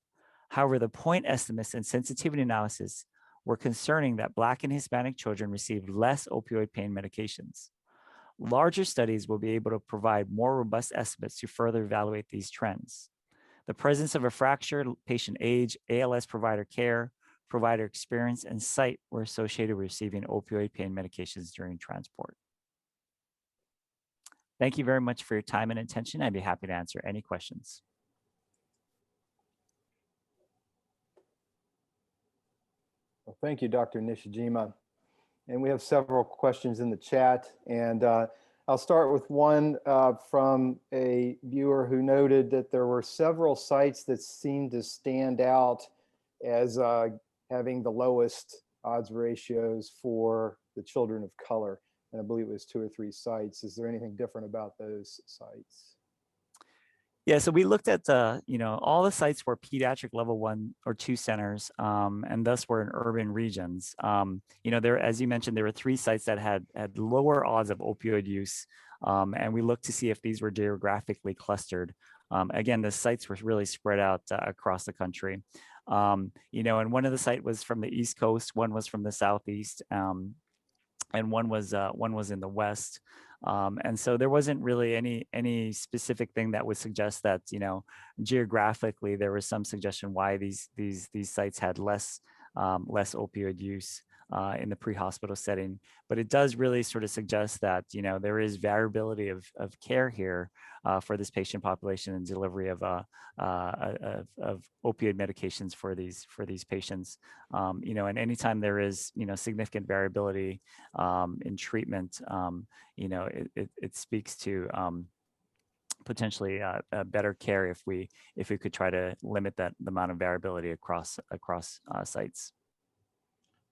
However, the point estimates and sensitivity analysis were concerning that Black and Hispanic children received less opioid pain medications. Larger studies will be able to provide more robust estimates to further evaluate these trends. The presence of a fracture, patient age, ALS provider care, provider experience, and site were associated with receiving opioid pain medications during transport. Thank you very much for your time and attention. I'd be happy to answer any questions. Well, thank you, Dr. Nishijima. And we have several questions in the chat. And I'll start with one from a viewer who noted that there were several sites that seemed to stand out as having the lowest odds ratios for the children of color. And I believe it was 2 or 3 sites. Is there anything different about those sites? Yeah, so we looked at all the sites were pediatric level 1 or 2 centers, and thus were in urban regions. There, as you mentioned, there were 3 sites that had lower odds of opioid use, and we looked to see if these were geographically clustered. Again, the sites were really spread out across the country. And one of the sites was from the East Coast, one was from the Southeast, and one was in the West. And so there wasn't really any specific thing that would suggest that, geographically there was some suggestion why these sites had less opioid use in the pre-hospital setting. But it does really sort of suggest that, there is variability of care here for this patient population and delivery of opioid medications for these patients. And anytime there is, significant variability in treatment, it speaks to potentially better care if we could try to limit the amount of variability across sites.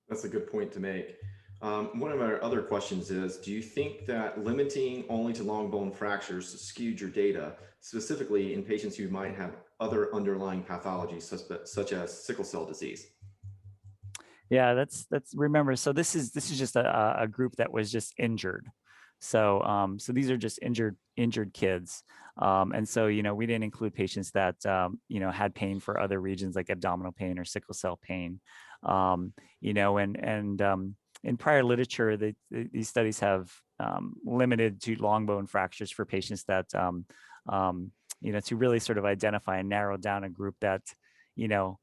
That's a good point to make. One of our other questions is, do you think that limiting only to long bone fractures skewed your data, specifically in patients who might have other underlying pathologies such as sickle cell disease? Yeah, that's remember. So this is just a group that was just injured. So so these are just injured kids, and so we didn't include patients that had pain for other regions like abdominal pain or sickle cell pain, and in prior literature, these studies have limited to long bone fractures for patients that to really sort of identify and narrow down a group that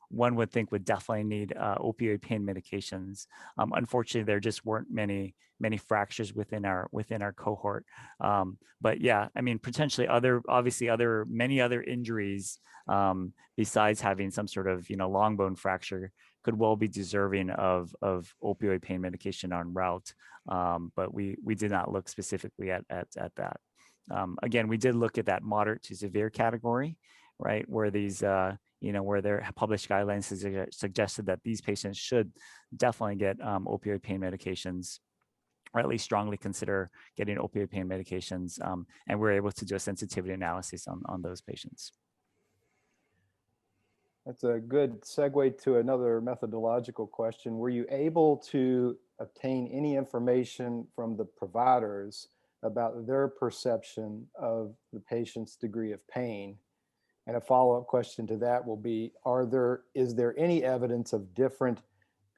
one would think would definitely need opioid pain medications. Unfortunately, there just weren't many fractures within our cohort. But yeah, I mean, potentially many other injuries besides having some sort of long bone fracture could well be deserving of opioid pain medication en route. But we did not look specifically at that. Again, we did look at that moderate to severe category, right, where these where their published guidelines suggested that these patients should definitely get opioid pain medications, or at least strongly consider getting opioid pain medications. And we're able to do a sensitivity analysis on those patients. That's a good segue to another methodological question. Were you able to obtain any information from the providers about their perception of the patient's degree of pain? And a follow-up question to that will be, is there any evidence of different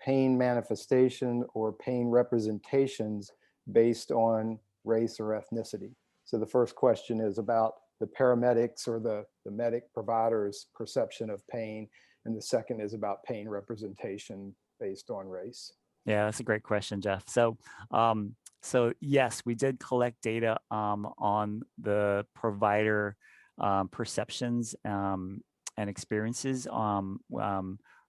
pain manifestation or pain representations based on race or ethnicity? So the first question is about the paramedics or the medic providers' perception of pain. And the second is about pain representation based on race. Yeah, that's a great question, Jeff. So, so yes, we did collect data on the provider perceptions and experiences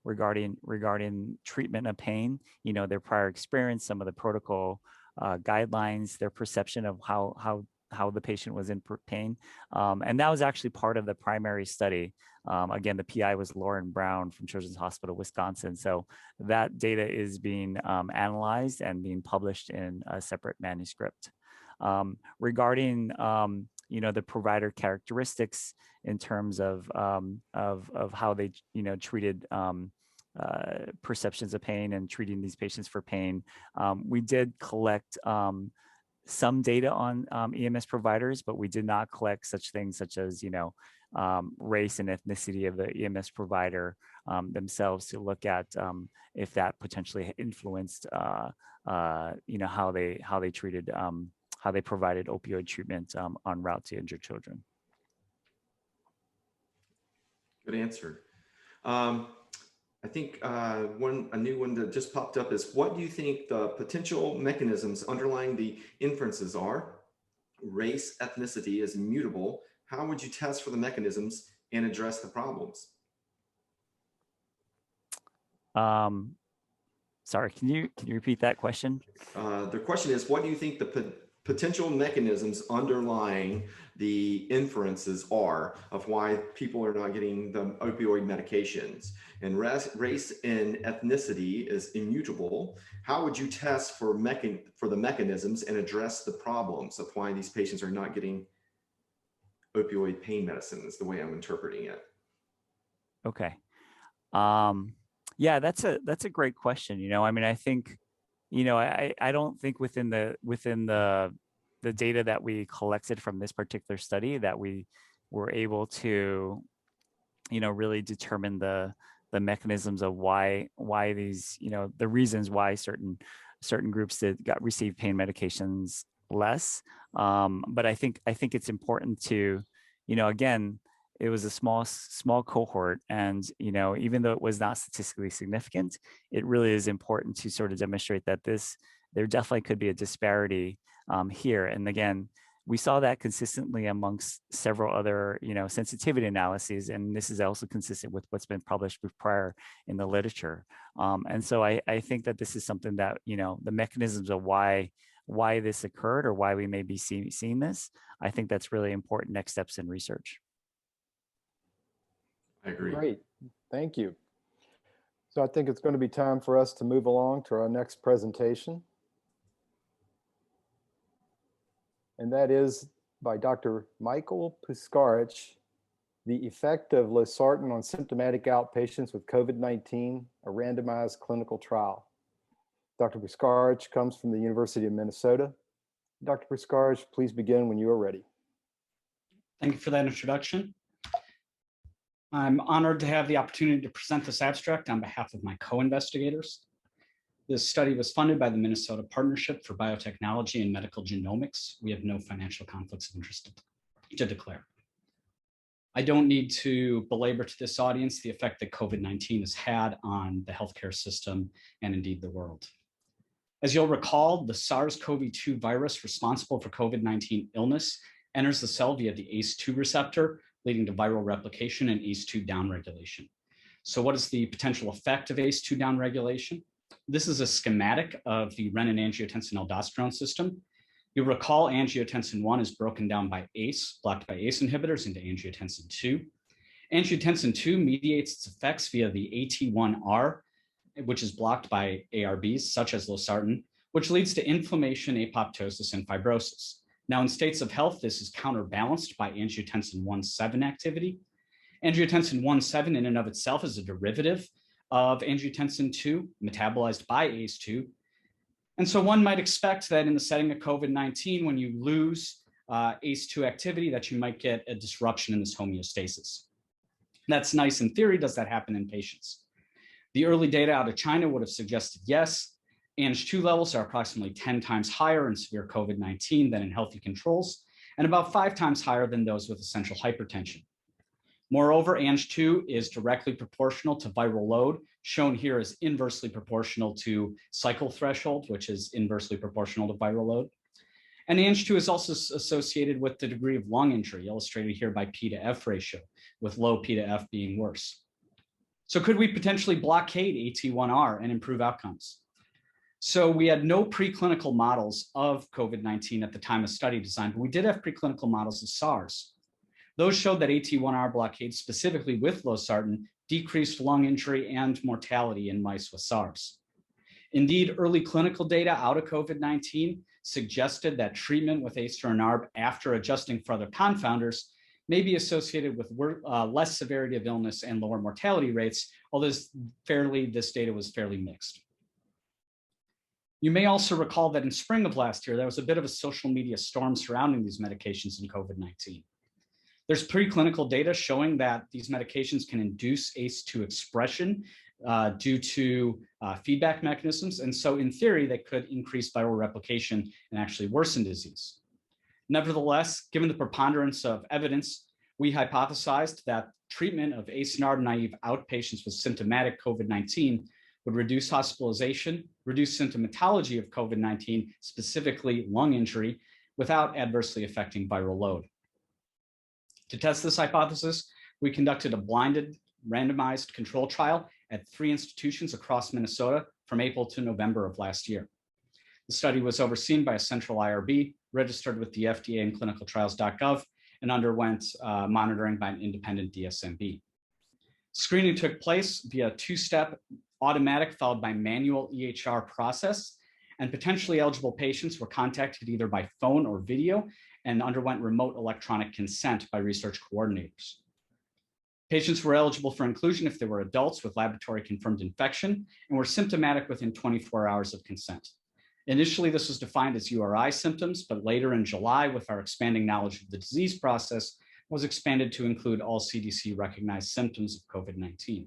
regarding treatment of pain. Their prior experience, some of the protocol guidelines, their perception of how the patient was in pain, and that was actually part of the primary study. Again, the PI was Lauren Brown from Children's Hospital, Wisconsin. So that data is being analyzed and being published in a separate manuscript. Regarding the provider characteristics in terms of how they treated perceptions of pain and treating these patients for pain, we did collect some data on EMS providers, but we did not collect such things such as race and ethnicity of the EMS provider themselves to look at if that potentially influenced how they treated how they provided opioid treatment en route to injured children. Good answer. I think a new one that just popped up is, what do you think the potential mechanisms underlying the inferences are? Race, ethnicity is immutable. How would you test for the mechanisms and address the problems? Sorry, can you repeat that question? The question is, what do you think the potential mechanisms underlying the inferences are of why people are not getting the opioid medications? And race and ethnicity is immutable. How would you test for the mechanisms and address the problems of why these patients are not getting opioid pain medicine, is the way I'm interpreting it. Okay. Yeah, that's a great question. I mean, I think, I don't think within the data that we collected from this particular study that we were able to, really determine the mechanisms of why these, the reasons why certain groups received pain medications less. But I think it's important to, again, it was a small cohort, and even though it was not statistically significant, it really is important to sort of demonstrate that there definitely could be a disparity here. And again, we saw that consistently amongst several other sensitivity analyses, and this is also consistent with what's been published prior in the literature. And so I think that this is something that the mechanisms of why why this occurred or why we may be seeing this, I think that's really important next steps in research. I agree. Great, thank you. So I think it's going to be time for us to move along to our next presentation. And that is by Dr. Michael Puskarich, The Effect of Losartan on Symptomatic Outpatients with COVID-19, a Randomized Clinical Trial. Dr. Puskarich comes from the University of Minnesota. Dr. Puskarich, please begin when you are ready. Thank you for that introduction. I'm honored to have the opportunity to present this abstract on behalf of my co-investigators. This study was funded by the Minnesota Partnership for Biotechnology and Medical Genomics. We have no financial conflicts of interest to declare. I don't need to belabor to this audience the effect that COVID-19 has had on the healthcare system and indeed the world. As you'll recall, the SARS-CoV-2 virus responsible for COVID-19 illness enters the cell via the ACE2 receptor, leading to viral replication and ACE2 downregulation. So what is the potential effect of ACE2 downregulation? This is a schematic of the renin-angiotensin-aldosterone system. You'll recall angiotensin 1 is broken down by ACE, blocked by ACE inhibitors, into angiotensin 2. Angiotensin 2 mediates its effects via the AT1R, which is blocked by ARBs, such as losartan, which leads to inflammation, apoptosis, and fibrosis. Now, in states of health, this is counterbalanced by angiotensin 1-7 activity. Angiotensin 1-7 in and of itself is a derivative of angiotensin 2, metabolized by ACE2. And so one might expect that in the setting of COVID-19, when you lose ACE2 activity, that you might get a disruption in this homeostasis. That's nice in theory. Does that happen in patients? The early data out of China would have suggested yes. Ang2 levels are approximately 10 times higher in severe COVID-19 than in healthy controls, and about 5 times higher than those with essential hypertension. Moreover, Ang2 is directly proportional to viral load, shown here as inversely proportional to cycle threshold, which is inversely proportional to viral load. And Ang2 is also associated with the degree of lung injury, illustrated here by P to F ratio, with low P to F being worse. So could we potentially blockade AT1R and improve outcomes? So we had no preclinical models of COVID-19 at the time of study design, but we did have preclinical models of SARS. Those showed that AT1R blockade, specifically with losartan, decreased lung injury and mortality in mice with SARS. Indeed, early clinical data out of COVID-19 suggested that treatment with ACE or NARB after adjusting for other confounders may be associated with less severity of illness and lower mortality rates, although this data was fairly mixed. You may also recall that in spring of last year, there was a bit of a social media storm surrounding these medications in COVID-19. There's preclinical data showing that these medications can induce ACE2 expression due to feedback mechanisms. And so in theory, they could increase viral replication and actually worsen disease. Nevertheless, given the preponderance of evidence, we hypothesized that treatment of ACE-NARB naive outpatients with symptomatic COVID-19 would reduce hospitalization, reduce symptomatology of COVID-19, specifically lung injury, without adversely affecting viral load. To test this hypothesis, we conducted a blinded, randomized control trial at 3 institutions across Minnesota from April to November of last year. The study was overseen by a central IRB, registered with the FDA and clinicaltrials.gov, and underwent monitoring by an independent DSMB. Screening took place via a 2-step automatic followed by manual EHR process, and potentially eligible patients were contacted either by phone or video and underwent remote electronic consent by research coordinators. Patients were eligible for inclusion if they were adults with laboratory confirmed infection and were symptomatic within 24 hours of consent. Initially, this was defined as URI symptoms, but later in July, with our expanding knowledge of the disease process, was expanded to include all CDC recognized symptoms of COVID-19.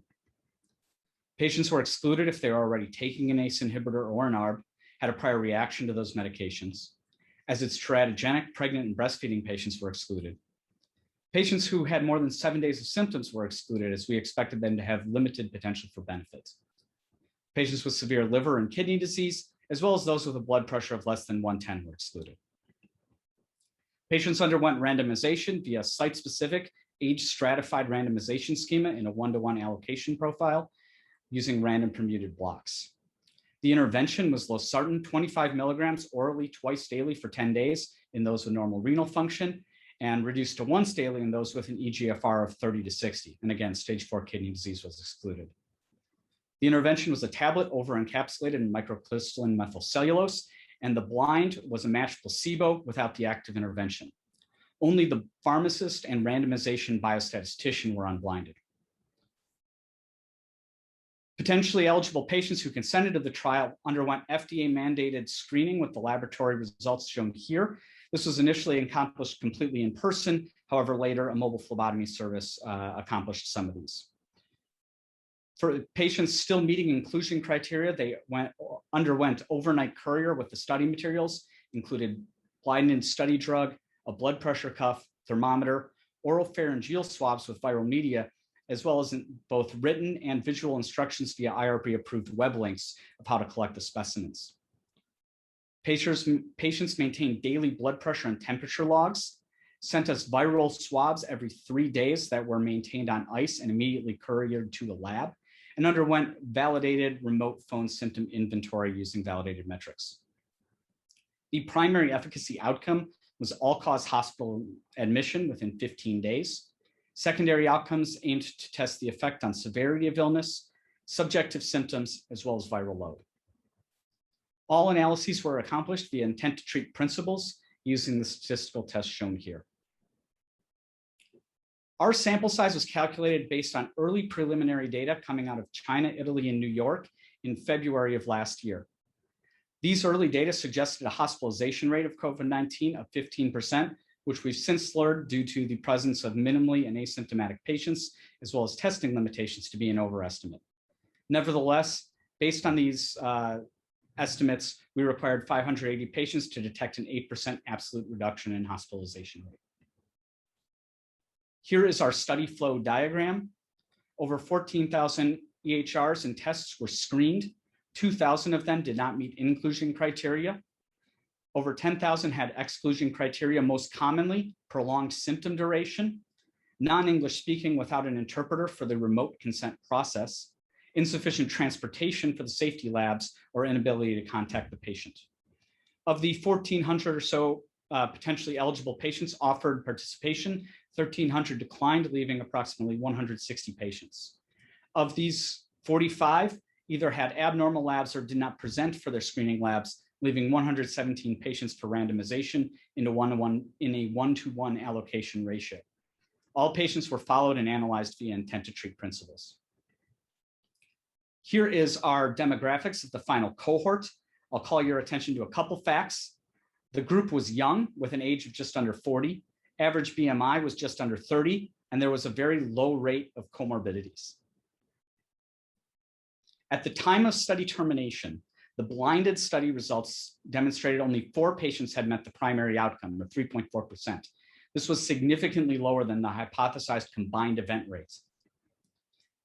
Patients were excluded if they were already taking an ACE inhibitor or an ARB, had a prior reaction to those medications. As it's teratogenic, pregnant and breastfeeding patients were excluded. Patients who had more than 7 days of symptoms were excluded, as we expected them to have limited potential for benefit. Patients with severe liver and kidney disease, as well as those with a blood pressure of less than 110 were excluded. Patients underwent randomization via site-specific, age-stratified randomization schema in a 1-to-1 allocation profile using random permuted blocks. The intervention was losartan, 25 milligrams orally twice daily for 10 days in those with normal renal function, and reduced to once daily in those with an eGFR of 30 to 60. And again, stage 4 kidney disease was excluded. The intervention was a tablet over-encapsulated in microcrystalline methylcellulose, and the blind was a matched placebo without the active intervention. Only the pharmacist and randomization biostatistician were unblinded. Potentially eligible patients who consented to the trial underwent FDA-mandated screening with the laboratory results shown here. This was initially accomplished completely in person. However, later a mobile phlebotomy service accomplished some of these. For patients still meeting inclusion criteria, they underwent overnight courier with the study materials, included blinded study drug, a blood pressure cuff, thermometer, oral pharyngeal swabs with viral media, as well as both written and visual instructions via IRB-approved web links of how to collect the specimens. Patients maintained daily blood pressure and temperature logs, sent us viral swabs every 3 days that were maintained on ice and immediately couriered to the lab, and underwent validated remote phone symptom inventory using validated metrics. The primary efficacy outcome was all-cause hospital admission within 15 days. Secondary outcomes aimed to test the effect on severity of illness, subjective symptoms, as well as viral load. All analyses were accomplished via intent to treat principles using the statistical test shown here. Our sample size was calculated based on early preliminary data coming out of China, Italy, and New York in February of last year. These early data suggested a hospitalization rate of COVID-19 of 15%, which we've since slurred due to the presence of minimally and asymptomatic patients, as well as testing limitations to be an overestimate. Nevertheless, based on these estimates, we required 580 patients to detect an 8% absolute reduction in hospitalization rate. Here is our study flow diagram. Over 14,000 EHRs and tests were screened. 2,000 of them did not meet inclusion criteria. Over 10,000 had exclusion criteria, most commonly prolonged symptom duration, non-English speaking without an interpreter for the remote consent process, insufficient transportation for the safety labs, or inability to contact the patient. Of the 1,400 or so potentially eligible patients offered participation, 1,300 declined, leaving approximately 160 patients. Of these, 45 either had abnormal labs or did not present for their screening labs, leaving 117 patients for randomization in a one-to-one allocation ratio. All patients were followed and analyzed via intent to treat principles. Here is our demographics of the final cohort. I'll call your attention to a couple facts. The group was young with an age of just under 40. Average BMI was just under 30, and there was a very low rate of comorbidities. At the time of study termination, the blinded study results demonstrated only 4 patients had met the primary outcome, or 3.4%. This was significantly lower than the hypothesized combined event rates.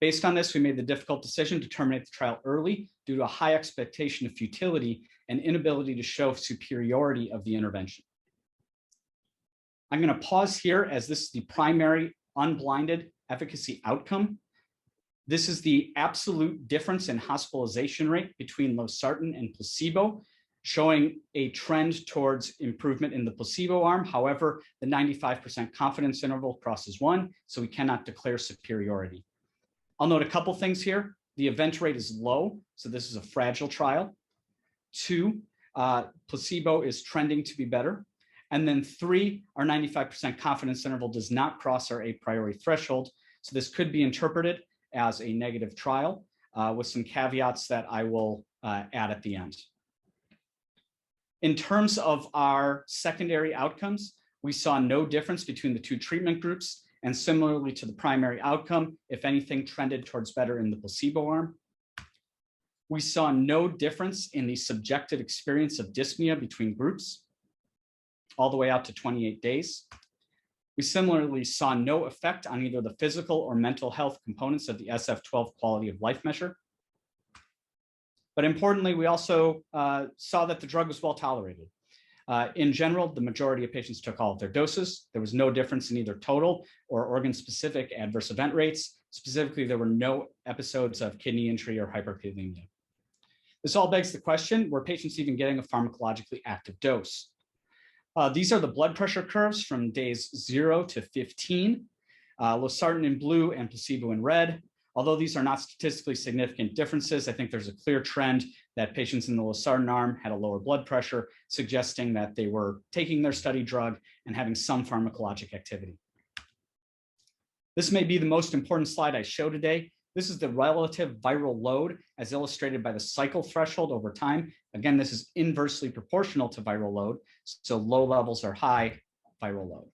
Based on this, we made the difficult decision to terminate the trial early due to a high expectation of futility and inability to show superiority of the intervention. I'm going to pause here as this is the primary unblinded efficacy outcome. This is the absolute difference in hospitalization rate between losartan and placebo, showing a trend towards improvement in the placebo arm. However, the 95% confidence interval crosses 1, so we cannot declare superiority. I'll note a couple things here. The event rate is low, so this is a fragile trial. 2, placebo is trending to be better. And then 3, our 95% confidence interval does not cross our a priori threshold, so this could be interpreted as a negative trial with some caveats that I will add at the end. In terms of our secondary outcomes, we saw no difference between the 2 treatment groups, and similarly to the primary outcome, if anything, trended towards better in the placebo arm. We saw no difference in the subjective experience of dyspnea between groups, all the way out to 28 days. We similarly saw no effect on either the physical or mental health components of the SF-12 quality of life measure. But importantly, we also saw that the drug was well tolerated. In general, the majority of patients took all of their doses. There was no difference in either total or organ-specific adverse event rates. Specifically, there were no episodes of kidney injury or hyperkalemia. This all begs the question, were patients even getting a pharmacologically active dose? These are the blood pressure curves from days 0 to 15, losartan in blue and placebo in red. Although these are not statistically significant differences, I think there's a clear trend that patients in the losartan arm had a lower blood pressure, suggesting that they were taking their study drug and having some pharmacologic activity. This may be the most important slide I show today. This is the relative viral load as illustrated by the cycle threshold over time. Again, this is inversely proportional to viral load, so low levels are high viral load.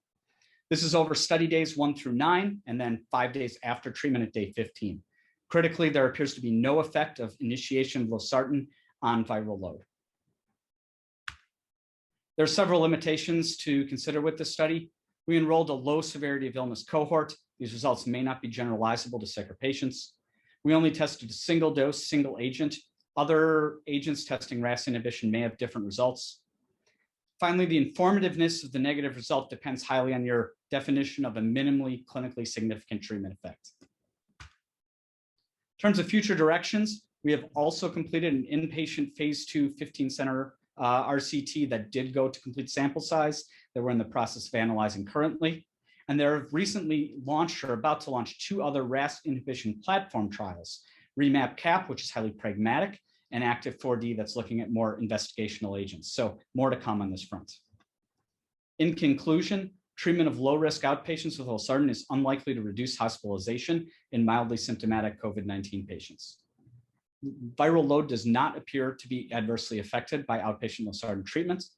This is over study days 1 through 9, and then 5 days after treatment at day 15. Critically, there appears to be no effect of initiation of losartan on viral load. There are several limitations to consider with this study. We enrolled a low severity of illness cohort. These results may not be generalizable to sicker patients. We only tested a single dose, single agent. Other agents testing RAS inhibition may have different results. Finally, the informativeness of the negative result depends highly on your definition of a minimally clinically significant treatment effect. In terms of future directions, we have also completed an inpatient phase 2 15-center RCT that did go to complete sample size that we're in the process of analyzing currently. And they're recently launched or about to launch 2 other RAS inhibition platform trials, REMAP-CAP, which is highly pragmatic, and Active4D that's looking at more investigational agents. So more to come on this front. In conclusion, treatment of low-risk outpatients with losartan is unlikely to reduce hospitalization in mildly symptomatic COVID-19 patients. Viral load does not appear to be adversely affected by outpatient losartan treatments.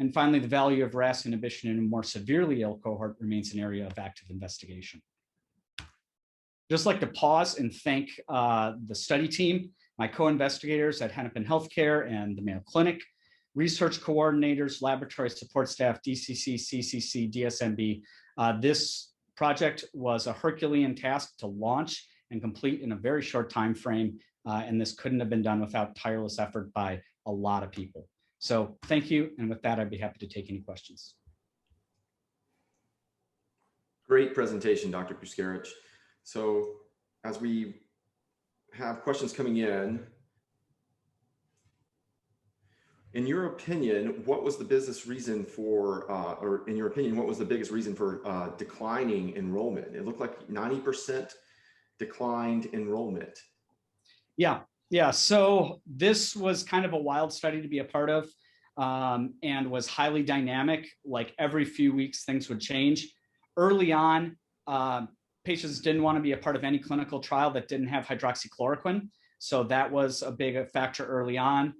And finally, the value of RAS inhibition in a more severely ill cohort remains an area of active investigation. Just like to pause and thank the study team, my co-investigators at Hennepin Healthcare and the Mayo Clinic, research coordinators, laboratory support staff, DCC, CCC, DSMB. This project was a Herculean task to launch and complete in a very short time frame, and this couldn't have been done without tireless effort by a lot of people. So thank you, and with that, I'd be happy to take any questions. Great presentation, Dr. Puskarich. So as we have questions coming in your opinion, what was the biggest reason for, what was the biggest reason for declining enrollment? It looked like 90% declined enrollment. Yeah, so this was kind of a wild study to be a part of, and was highly dynamic. Like every few weeks, things would change. Early on, patients didn't want to be a part of any clinical trial that didn't have hydroxychloroquine. So that was a big factor early on.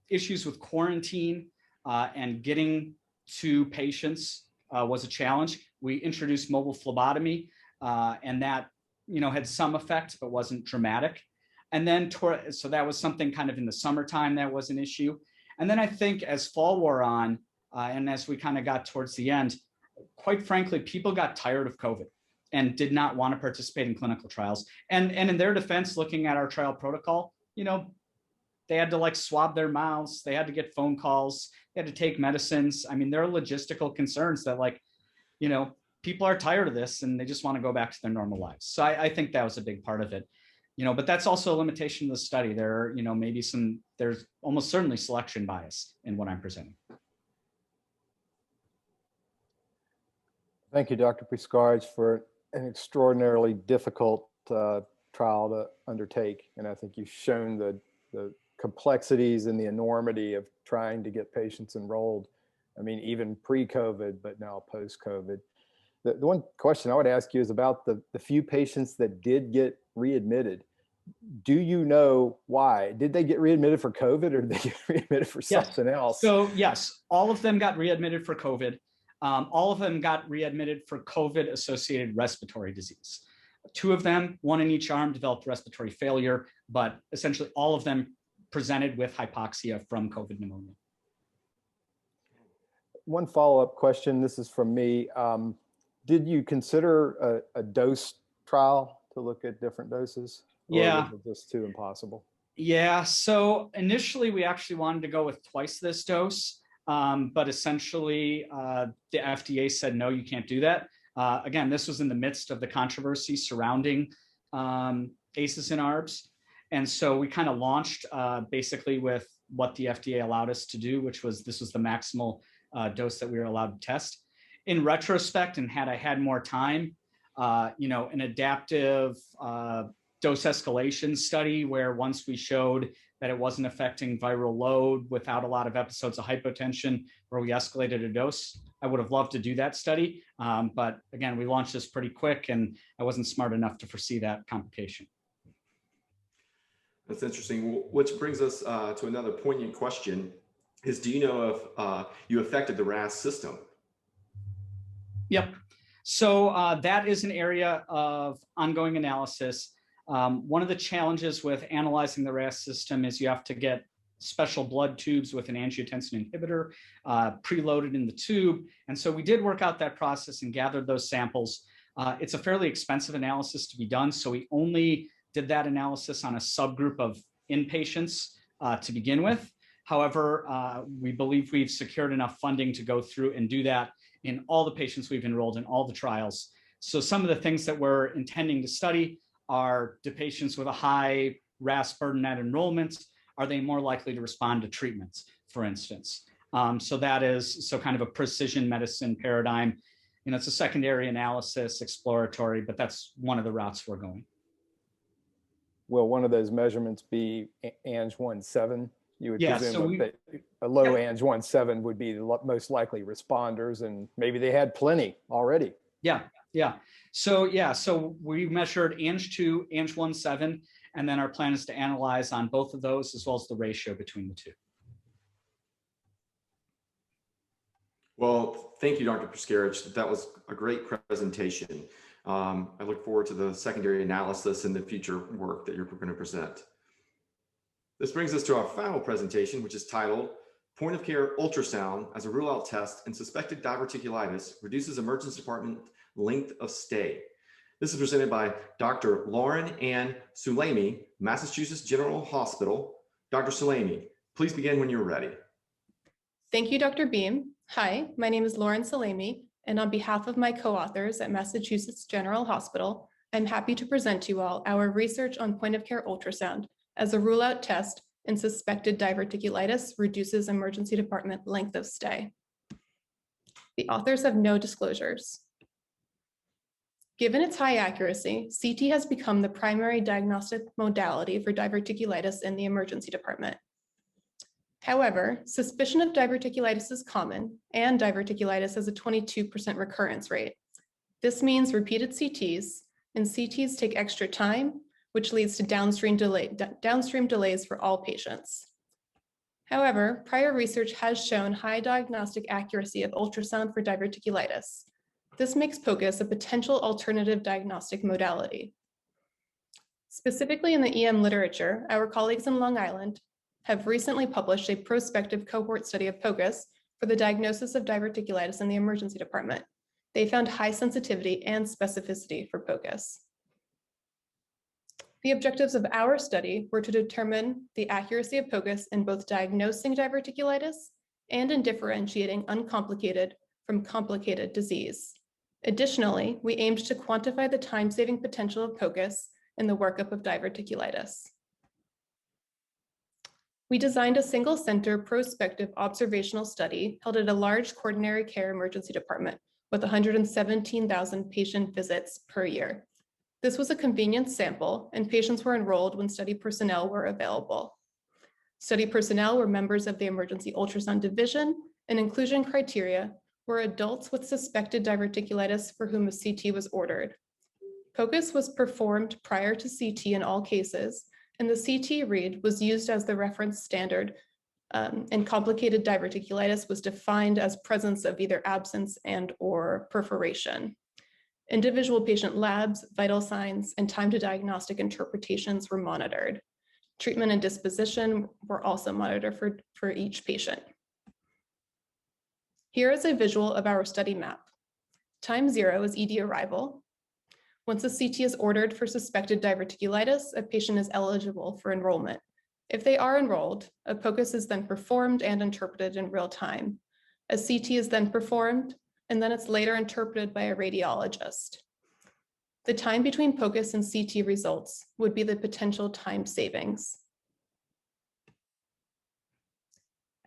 Issues with quarantine and getting to patients was a challenge. We introduced mobile phlebotomy, and that had some effect, but wasn't dramatic. And then, so that was something kind of in the summertime that was an issue. And then I think as fall wore on, and as we kind of got towards the end, quite frankly, people got tired of COVID and did not want to participate in clinical trials. And in their defense, looking at our trial protocol, they had to like swab their mouths, they had to get phone calls, they had to take medicines. I mean, there are logistical concerns that people are tired of this and they just want to go back to their normal lives. So I think that was a big part of it. But that's also a limitation of the study. There are, there's almost certainly selection bias in what I'm presenting. Thank you, Dr. Puskarich, for an extraordinarily difficult trial to undertake. And I think you've shown the complexities and the enormity of trying to get patients enrolled. I mean, even pre-COVID, but now post-COVID. The one question I would ask you is about the few patients that did get readmitted. Do you know why? Did they get readmitted for COVID or did they get readmitted for something else? So yes, all of them got readmitted for COVID. All of them got readmitted for COVID-associated respiratory disease. 2 of them, 1 in each arm, developed respiratory failure, but essentially all of them presented with hypoxia from COVID pneumonia. One follow-up question, this is from me. Did you consider a dose trial to look at different doses? Yeah. Or was it just too impossible? Yeah, so initially we actually wanted to go with twice this dose, but essentially the FDA said, no, you can't do that. Again, this was in the midst of the controversy surrounding ACEs and ARBs. And so we kind of launched basically with what the FDA allowed us to do, which was this was the maximal dose that we were allowed to test. In retrospect, and had I had more time, an adaptive dose escalation study where once we showed that it wasn't affecting viral load without a lot of episodes of hypotension where we escalated a dose, I would have loved to do that study. But again, we launched this pretty quick and I wasn't smart enough to foresee that complication. That's interesting. Which brings us to another poignant question is, do you know if you affected the RAS system? Yep. So that is an area of ongoing analysis. One of the challenges with analyzing the RAS system is you have to get special blood tubes with an angiotensin inhibitor preloaded in the tube. And so we did work out that process and gathered those samples. It's a fairly expensive analysis to be done. So we only did that analysis on a subgroup of inpatients to begin with. However, we believe we've secured enough funding to go through and do that in all the patients we've enrolled in all the trials. So some of the things that we're intending to study are, do patients with a high RAS burden at enrollment, are they more likely to respond to treatments, for instance? So that is kind of a precision medicine paradigm. It's a secondary analysis, exploratory, but that's one of the routes we're going. Will one of those measurements be Ang-1-7? You would presume that a low Ang-1-7 would be the most likely responders, and maybe they had plenty already. Yeah. So we measured Ang-2, Ang-1-7, and then our plan is to analyze on both of those as well as the ratio between the two. Well, thank you, Dr. Pascarich. That was a great presentation. I look forward to the secondary analysis and the future work that you're going to present. This brings us to our final presentation, which is titled Point of Care Ultrasound as a Rule-Out Test in Suspected Diverticulitis Reduces Emergency Department Length of Stay. This is presented by Dr. Lauren Ann Sulemi, Massachusetts General Hospital. Dr. Sulemi, please begin when you're ready. Thank you, Dr. Beam. Hi, my name is Lauren Salemi, and on behalf of my co-authors at Massachusetts General Hospital, I'm happy to present to you all our research on point-of-care ultrasound as a rule-out test in suspected diverticulitis reduces emergency department length of stay. The authors have no disclosures. Given its high accuracy, CT has become the primary diagnostic modality for diverticulitis in the emergency department. However, suspicion of diverticulitis is common, and diverticulitis has a 22% recurrence rate. This means repeated CTs, and CTs take extra time, which leads to downstream delays for all patients. However, prior research has shown high diagnostic accuracy of ultrasound for diverticulitis. This makes POCUS a potential alternative diagnostic modality. Specifically in the EM literature, our colleagues in Long Island have recently published a prospective cohort study of POCUS for the diagnosis of diverticulitis in the emergency department. They found high sensitivity and specificity for POCUS. The objectives of our study were to determine the accuracy of POCUS in both diagnosing diverticulitis and in differentiating uncomplicated from complicated disease. Additionally, we aimed to quantify the time-saving potential of POCUS in the workup of diverticulitis. We designed a single-center prospective observational study held at a large coronary care emergency department with 117,000 patient visits per year. This was a convenient sample, and patients were enrolled when study personnel were available. Study personnel were members of the emergency ultrasound division, and inclusion criteria were adults with suspected diverticulitis for whom a CT was ordered. POCUS was performed prior to CT in all cases, and the CT read was used as the reference standard, and complicated diverticulitis was defined as presence of either absence and/or perforation. Individual patient labs, vital signs, and time to diagnostic interpretations were monitored. Treatment and disposition were also monitored for each patient. Here is a visual of our study map. Time 0 is ED arrival. Once a CT is ordered for suspected diverticulitis, a patient is eligible for enrollment. If they are enrolled, a POCUS is then performed and interpreted in real time. A CT is then performed, and then it's later interpreted by a radiologist. The time between POCUS and CT results would be the potential time savings.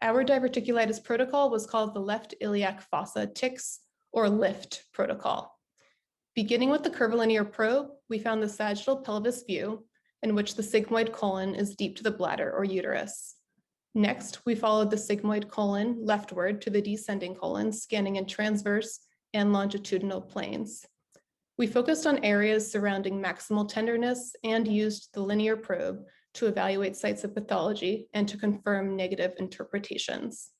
Our diverticulitis protocol was called the left iliac fossa tics, or LIFT protocol. Beginning with the curvilinear probe, we found the sagittal pelvis view, in which the sigmoid colon is deep to the bladder or uterus. Next, we followed the sigmoid colon leftward to the descending colon, scanning in transverse and longitudinal planes. We focused on areas surrounding maximal tenderness and used the linear probe to evaluate sites of pathology and to confirm negative interpretations.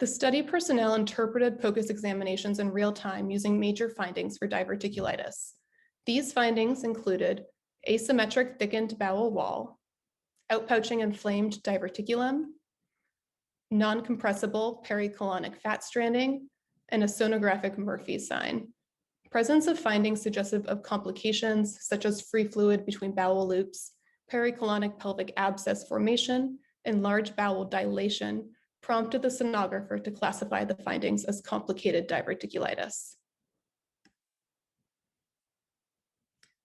The study personnel interpreted POCUS examinations in real time using major findings for diverticulitis. These findings included asymmetric thickened bowel wall, outpouching inflamed diverticulum, non-compressible pericolonic fat stranding, and a sonographic Murphy sign. Presence of findings suggestive of complications such as free fluid between bowel loops, pericolonic pelvic abscess formation, and large bowel dilation prompted the sonographer to classify the findings as complicated diverticulitis.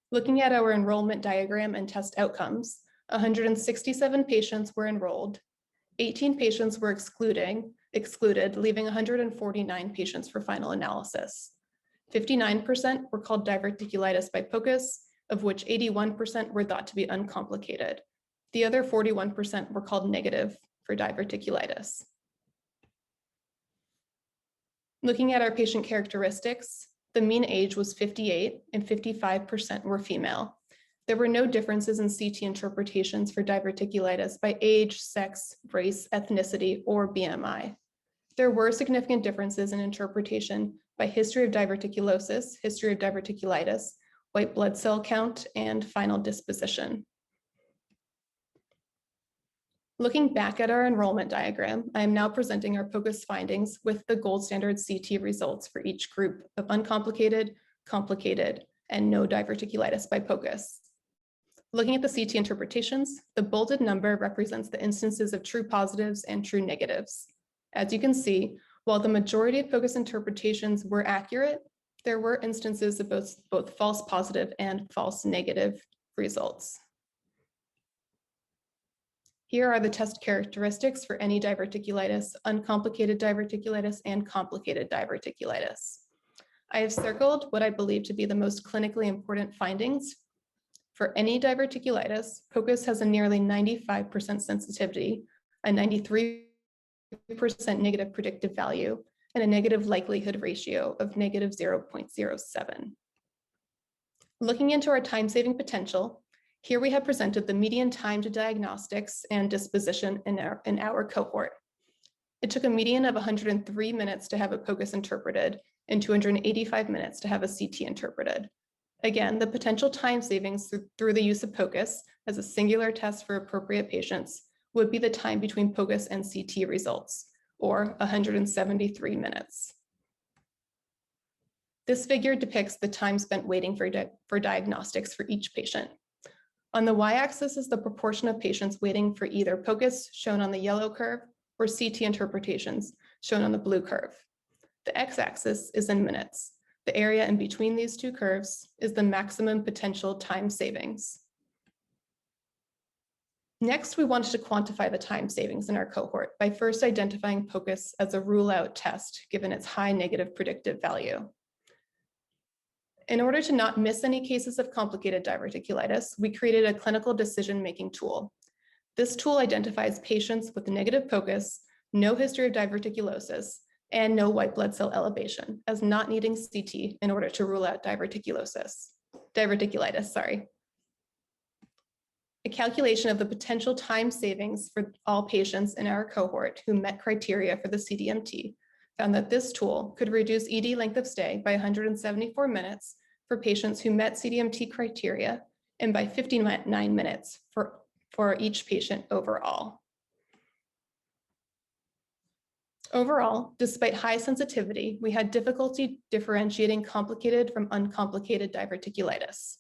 Looking at our enrollment diagram and test outcomes, 167 patients were enrolled, 18 patients were excluded, leaving 149 patients for final analysis. 59% were called diverticulitis by POCUS, of which 81% were thought to be uncomplicated. The other 41% were called negative for diverticulitis. Looking at our patient characteristics, the mean age was 58 and 55% were female. There were no differences in CT interpretations for diverticulitis by age, sex, race, ethnicity, or BMI. There were significant differences in interpretation by history of diverticulosis, history of diverticulitis, white blood cell count, and final disposition. Looking back at our enrollment diagram, I am now presenting our POCUS findings with the gold standard CT results for each group of uncomplicated, complicated, and no diverticulitis by POCUS. Looking at the CT interpretations, the bolded number represents the instances of true positives and true negatives. As you can see, while the majority of POCUS interpretations were accurate, there were instances of both false positive and false negative results. Here are the test characteristics for any diverticulitis, uncomplicated diverticulitis, and complicated diverticulitis. I have circled what I believe to be the most clinically important findings. For any diverticulitis, POCUS has a nearly 95% sensitivity, a 93% negative predictive value, and a negative likelihood ratio of negative 0.07. Looking into our time-saving potential, here we have presented the median time to diagnostics and disposition in our cohort. It took a median of 103 minutes to have a POCUS interpreted and 285 minutes to have a CT interpreted. Again, the potential time savings through the use of POCUS as a singular test for appropriate patients would be the time between POCUS and CT results, or 173 minutes. This figure depicts the time spent waiting for diagnostics for each patient. On the y-axis is the proportion of patients waiting for either POCUS, shown on the yellow curve, or CT interpretations, shown on the blue curve. The x-axis is in minutes. The area in between these two curves is the maximum potential time savings. Next, we wanted to quantify the time savings in our cohort by first identifying POCUS as a rule-out test, given its high negative predictive value. In order to not miss any cases of complicated diverticulitis, we created a clinical decision-making tool. This tool identifies patients with negative POCUS, no history of diverticulosis, and no white blood cell elevation as not needing CT in order to rule out diverticulitis. A calculation of the potential time savings for all patients in our cohort who met criteria for the CDMT found that this tool could reduce ED length of stay by 174 minutes for patients who met CDMT criteria and by 59 minutes for each patient overall. Overall, despite high sensitivity, we had difficulty differentiating complicated from uncomplicated diverticulitis.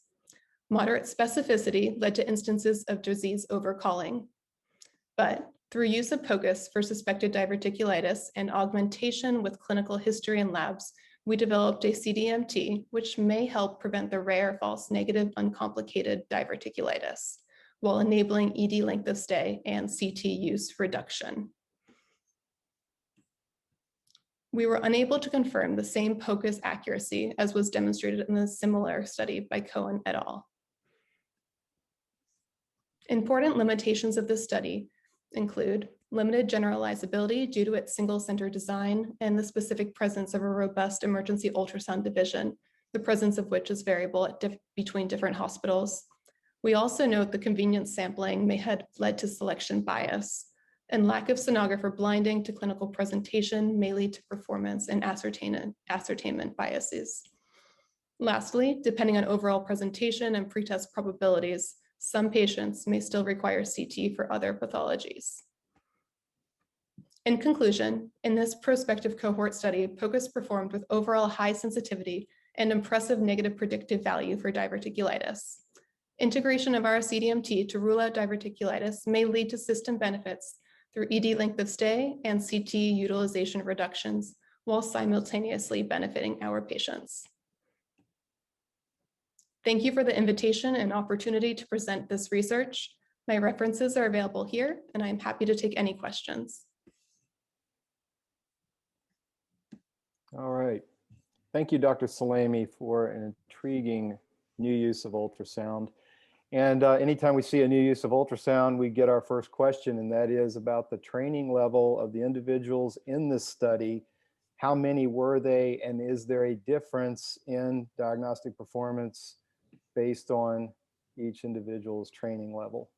Moderate specificity led to instances of disease overcalling. But through use of POCUS for suspected diverticulitis and augmentation with clinical history and labs, we developed a CDMT, which may help prevent the rare false negative uncomplicated diverticulitis while enabling ED length of stay and CT use reduction. We were unable to confirm the same POCUS accuracy as was demonstrated in a similar study by Cohen et al. Important limitations of this study include limited generalizability due to its single center design and the specific presence of a robust emergency ultrasound division, the presence of which is variable between different hospitals. We also note the convenience sampling may have led to selection bias, and lack of sonographer blinding to clinical presentation may lead to performance and ascertainment biases. Lastly, depending on overall presentation and pretest probabilities, some patients may still require CT for other pathologies. In conclusion, in this prospective cohort study, POCUS performed with overall high sensitivity and impressive negative predictive value for diverticulitis. Integration of our CDMT to rule out diverticulitis may lead to system benefits through ED length of stay and CT utilization reductions, while simultaneously benefiting our patients. Thank you for the invitation and opportunity to present this research. My references are available here, and I'm happy to take any questions. All right. Thank you, Dr. Salemi, for an intriguing new use of ultrasound. And anytime we see a new use of ultrasound, we get our first question, and that is about the training level of the individuals in this study. How many were they, and is there a difference in diagnostic performance based on each individual's training level?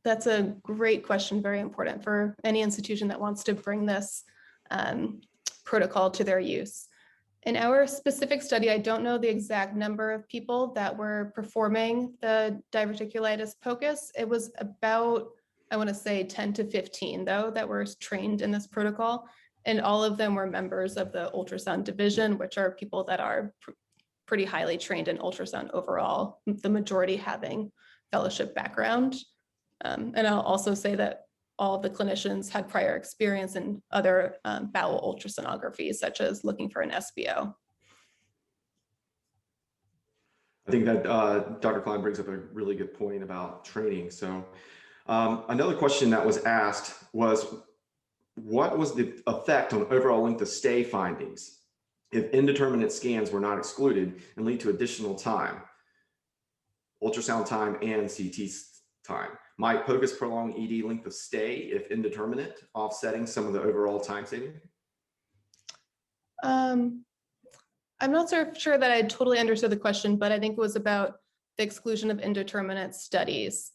That's a great question, very important for any institution that wants to bring this protocol to their use. In our specific study, I don't know the exact number of people that were performing the diverticulitis POCUS. It was about, I want to say 10 to 15 though, that were trained in this protocol. And all of them were members of the ultrasound division, which are people that are pretty highly trained in ultrasound overall, the majority having fellowship background. And I'll also say that all of the clinicians had prior experience in other bowel ultrasonography, such as looking for an SBO. I think that Dr. Klein brings up a really good point about training. So another question that was asked was, what was the effect on overall length of stay findings if indeterminate scans were not excluded and lead to additional time, ultrasound time and CT time? Might POCUS prolong ED length of stay if indeterminate, offsetting some of the overall time saving? I'm not so sure that I totally understood the question, but I think it was about the exclusion of indeterminate studies.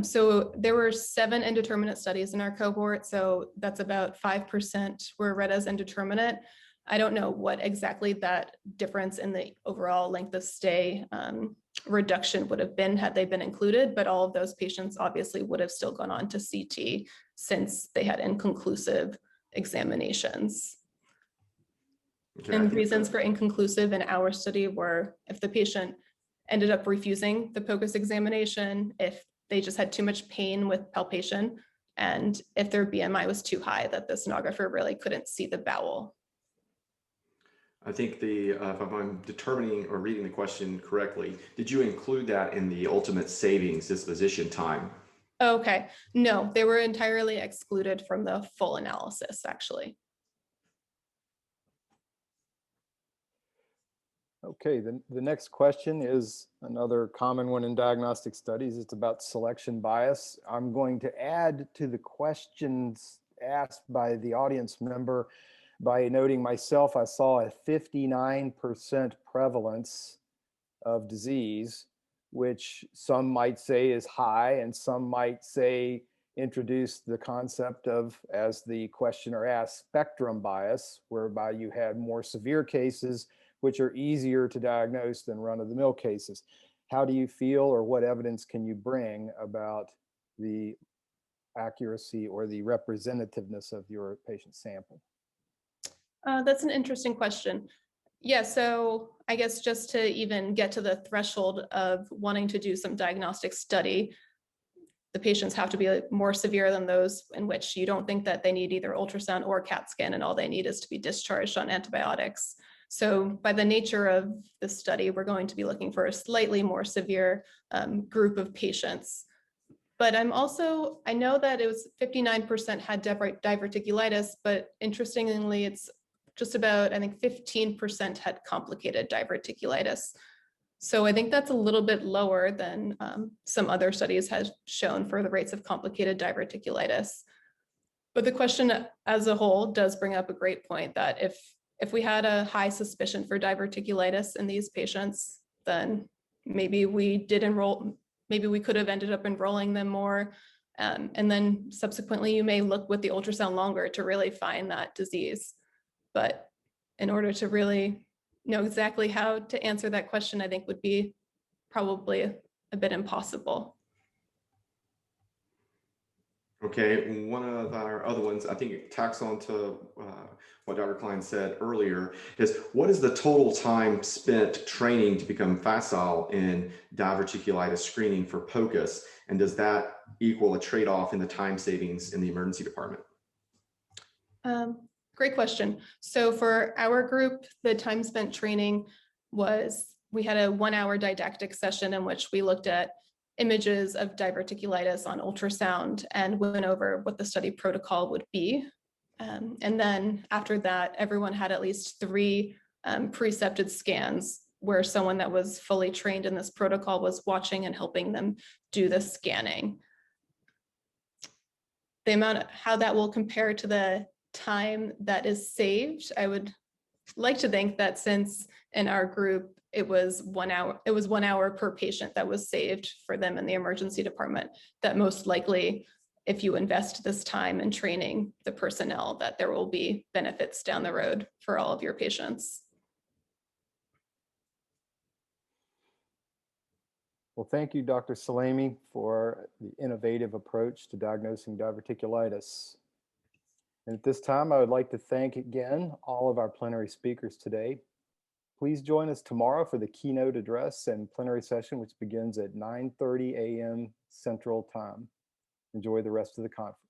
So there were 7 indeterminate studies in our cohort, so that's about 5% were read as indeterminate. I don't know what exactly that difference in the overall length of stay reduction would have been had they been included, but all of those patients obviously would have still gone on to CT since they had inconclusive examinations. Okay, And reasons for inconclusive in our study were if the patient ended up refusing the POCUS examination, if they just had too much pain with palpation, and if their BMI was too high that the sonographer really couldn't see the bowel. I think if I'm determining or reading the question correctly, did you include that in the ultimate savings disposition time? Okay, no, they were entirely excluded from the full analysis, actually. Okay, the next question is another common one in diagnostic studies. It's about selection bias. I'm going to add to the questions asked by the audience member by noting myself, I saw a 59% prevalence of disease, which some might say is high and some might say introduced the concept of, as the questioner asked, spectrum bias, whereby you had more severe cases which are easier to diagnose than run-of-the-mill cases. How do you feel, or what evidence can you bring about the accuracy or the representativeness of your patient sample? That's an interesting question. Yeah, so I guess just to even get to the threshold of wanting to do some diagnostic study, the patients have to be more severe than those in which you don't think that they need either ultrasound or CAT scan, and all they need is to be discharged on antibiotics. So by the nature of the study, we're going to be looking for a slightly more severe group of patients. But I know that it was 59% had diverticulitis, but interestingly, it's just about, I think 15% had complicated diverticulitis. So I think that's a little bit lower than some other studies have shown for the rates of complicated diverticulitis. But the question as a whole does bring up a great point that if we had a high suspicion for diverticulitis in these patients, then maybe we could have ended up enrolling them more. And then subsequently, you may look with the ultrasound longer to really find that disease. But in order to really know exactly how to answer that question, I think would be probably a bit impossible. Okay, one of our other ones, I think it tacks on to what Dr. Klein said earlier, is what is the total time spent training to become facile in diverticulitis screening for POCUS? And does that equal a trade-off in the time savings in the emergency department? Great question. So for our group, the time spent training was, we had a 1-hour didactic session in which we looked at images of diverticulitis on ultrasound and went over what the study protocol would be. And then after that, everyone had at least 3 precepted scans where someone that was fully trained in this protocol was watching and helping them do the scanning. The amount of how that will compare to the time that is saved, I would like to think that since in our group it was 1 hour per patient that was saved for them in the emergency department, that most likely if you invest this time in training the personnel, that there will be benefits down the road for all of your patients. Well, thank you, Dr. Salemi, for the innovative approach to diagnosing diverticulitis. And at this time, I would like to thank again all of our plenary speakers today. Please join us tomorrow for the keynote address and plenary session, which begins at 9:30 a.m. Central Time. Enjoy the rest of the conference.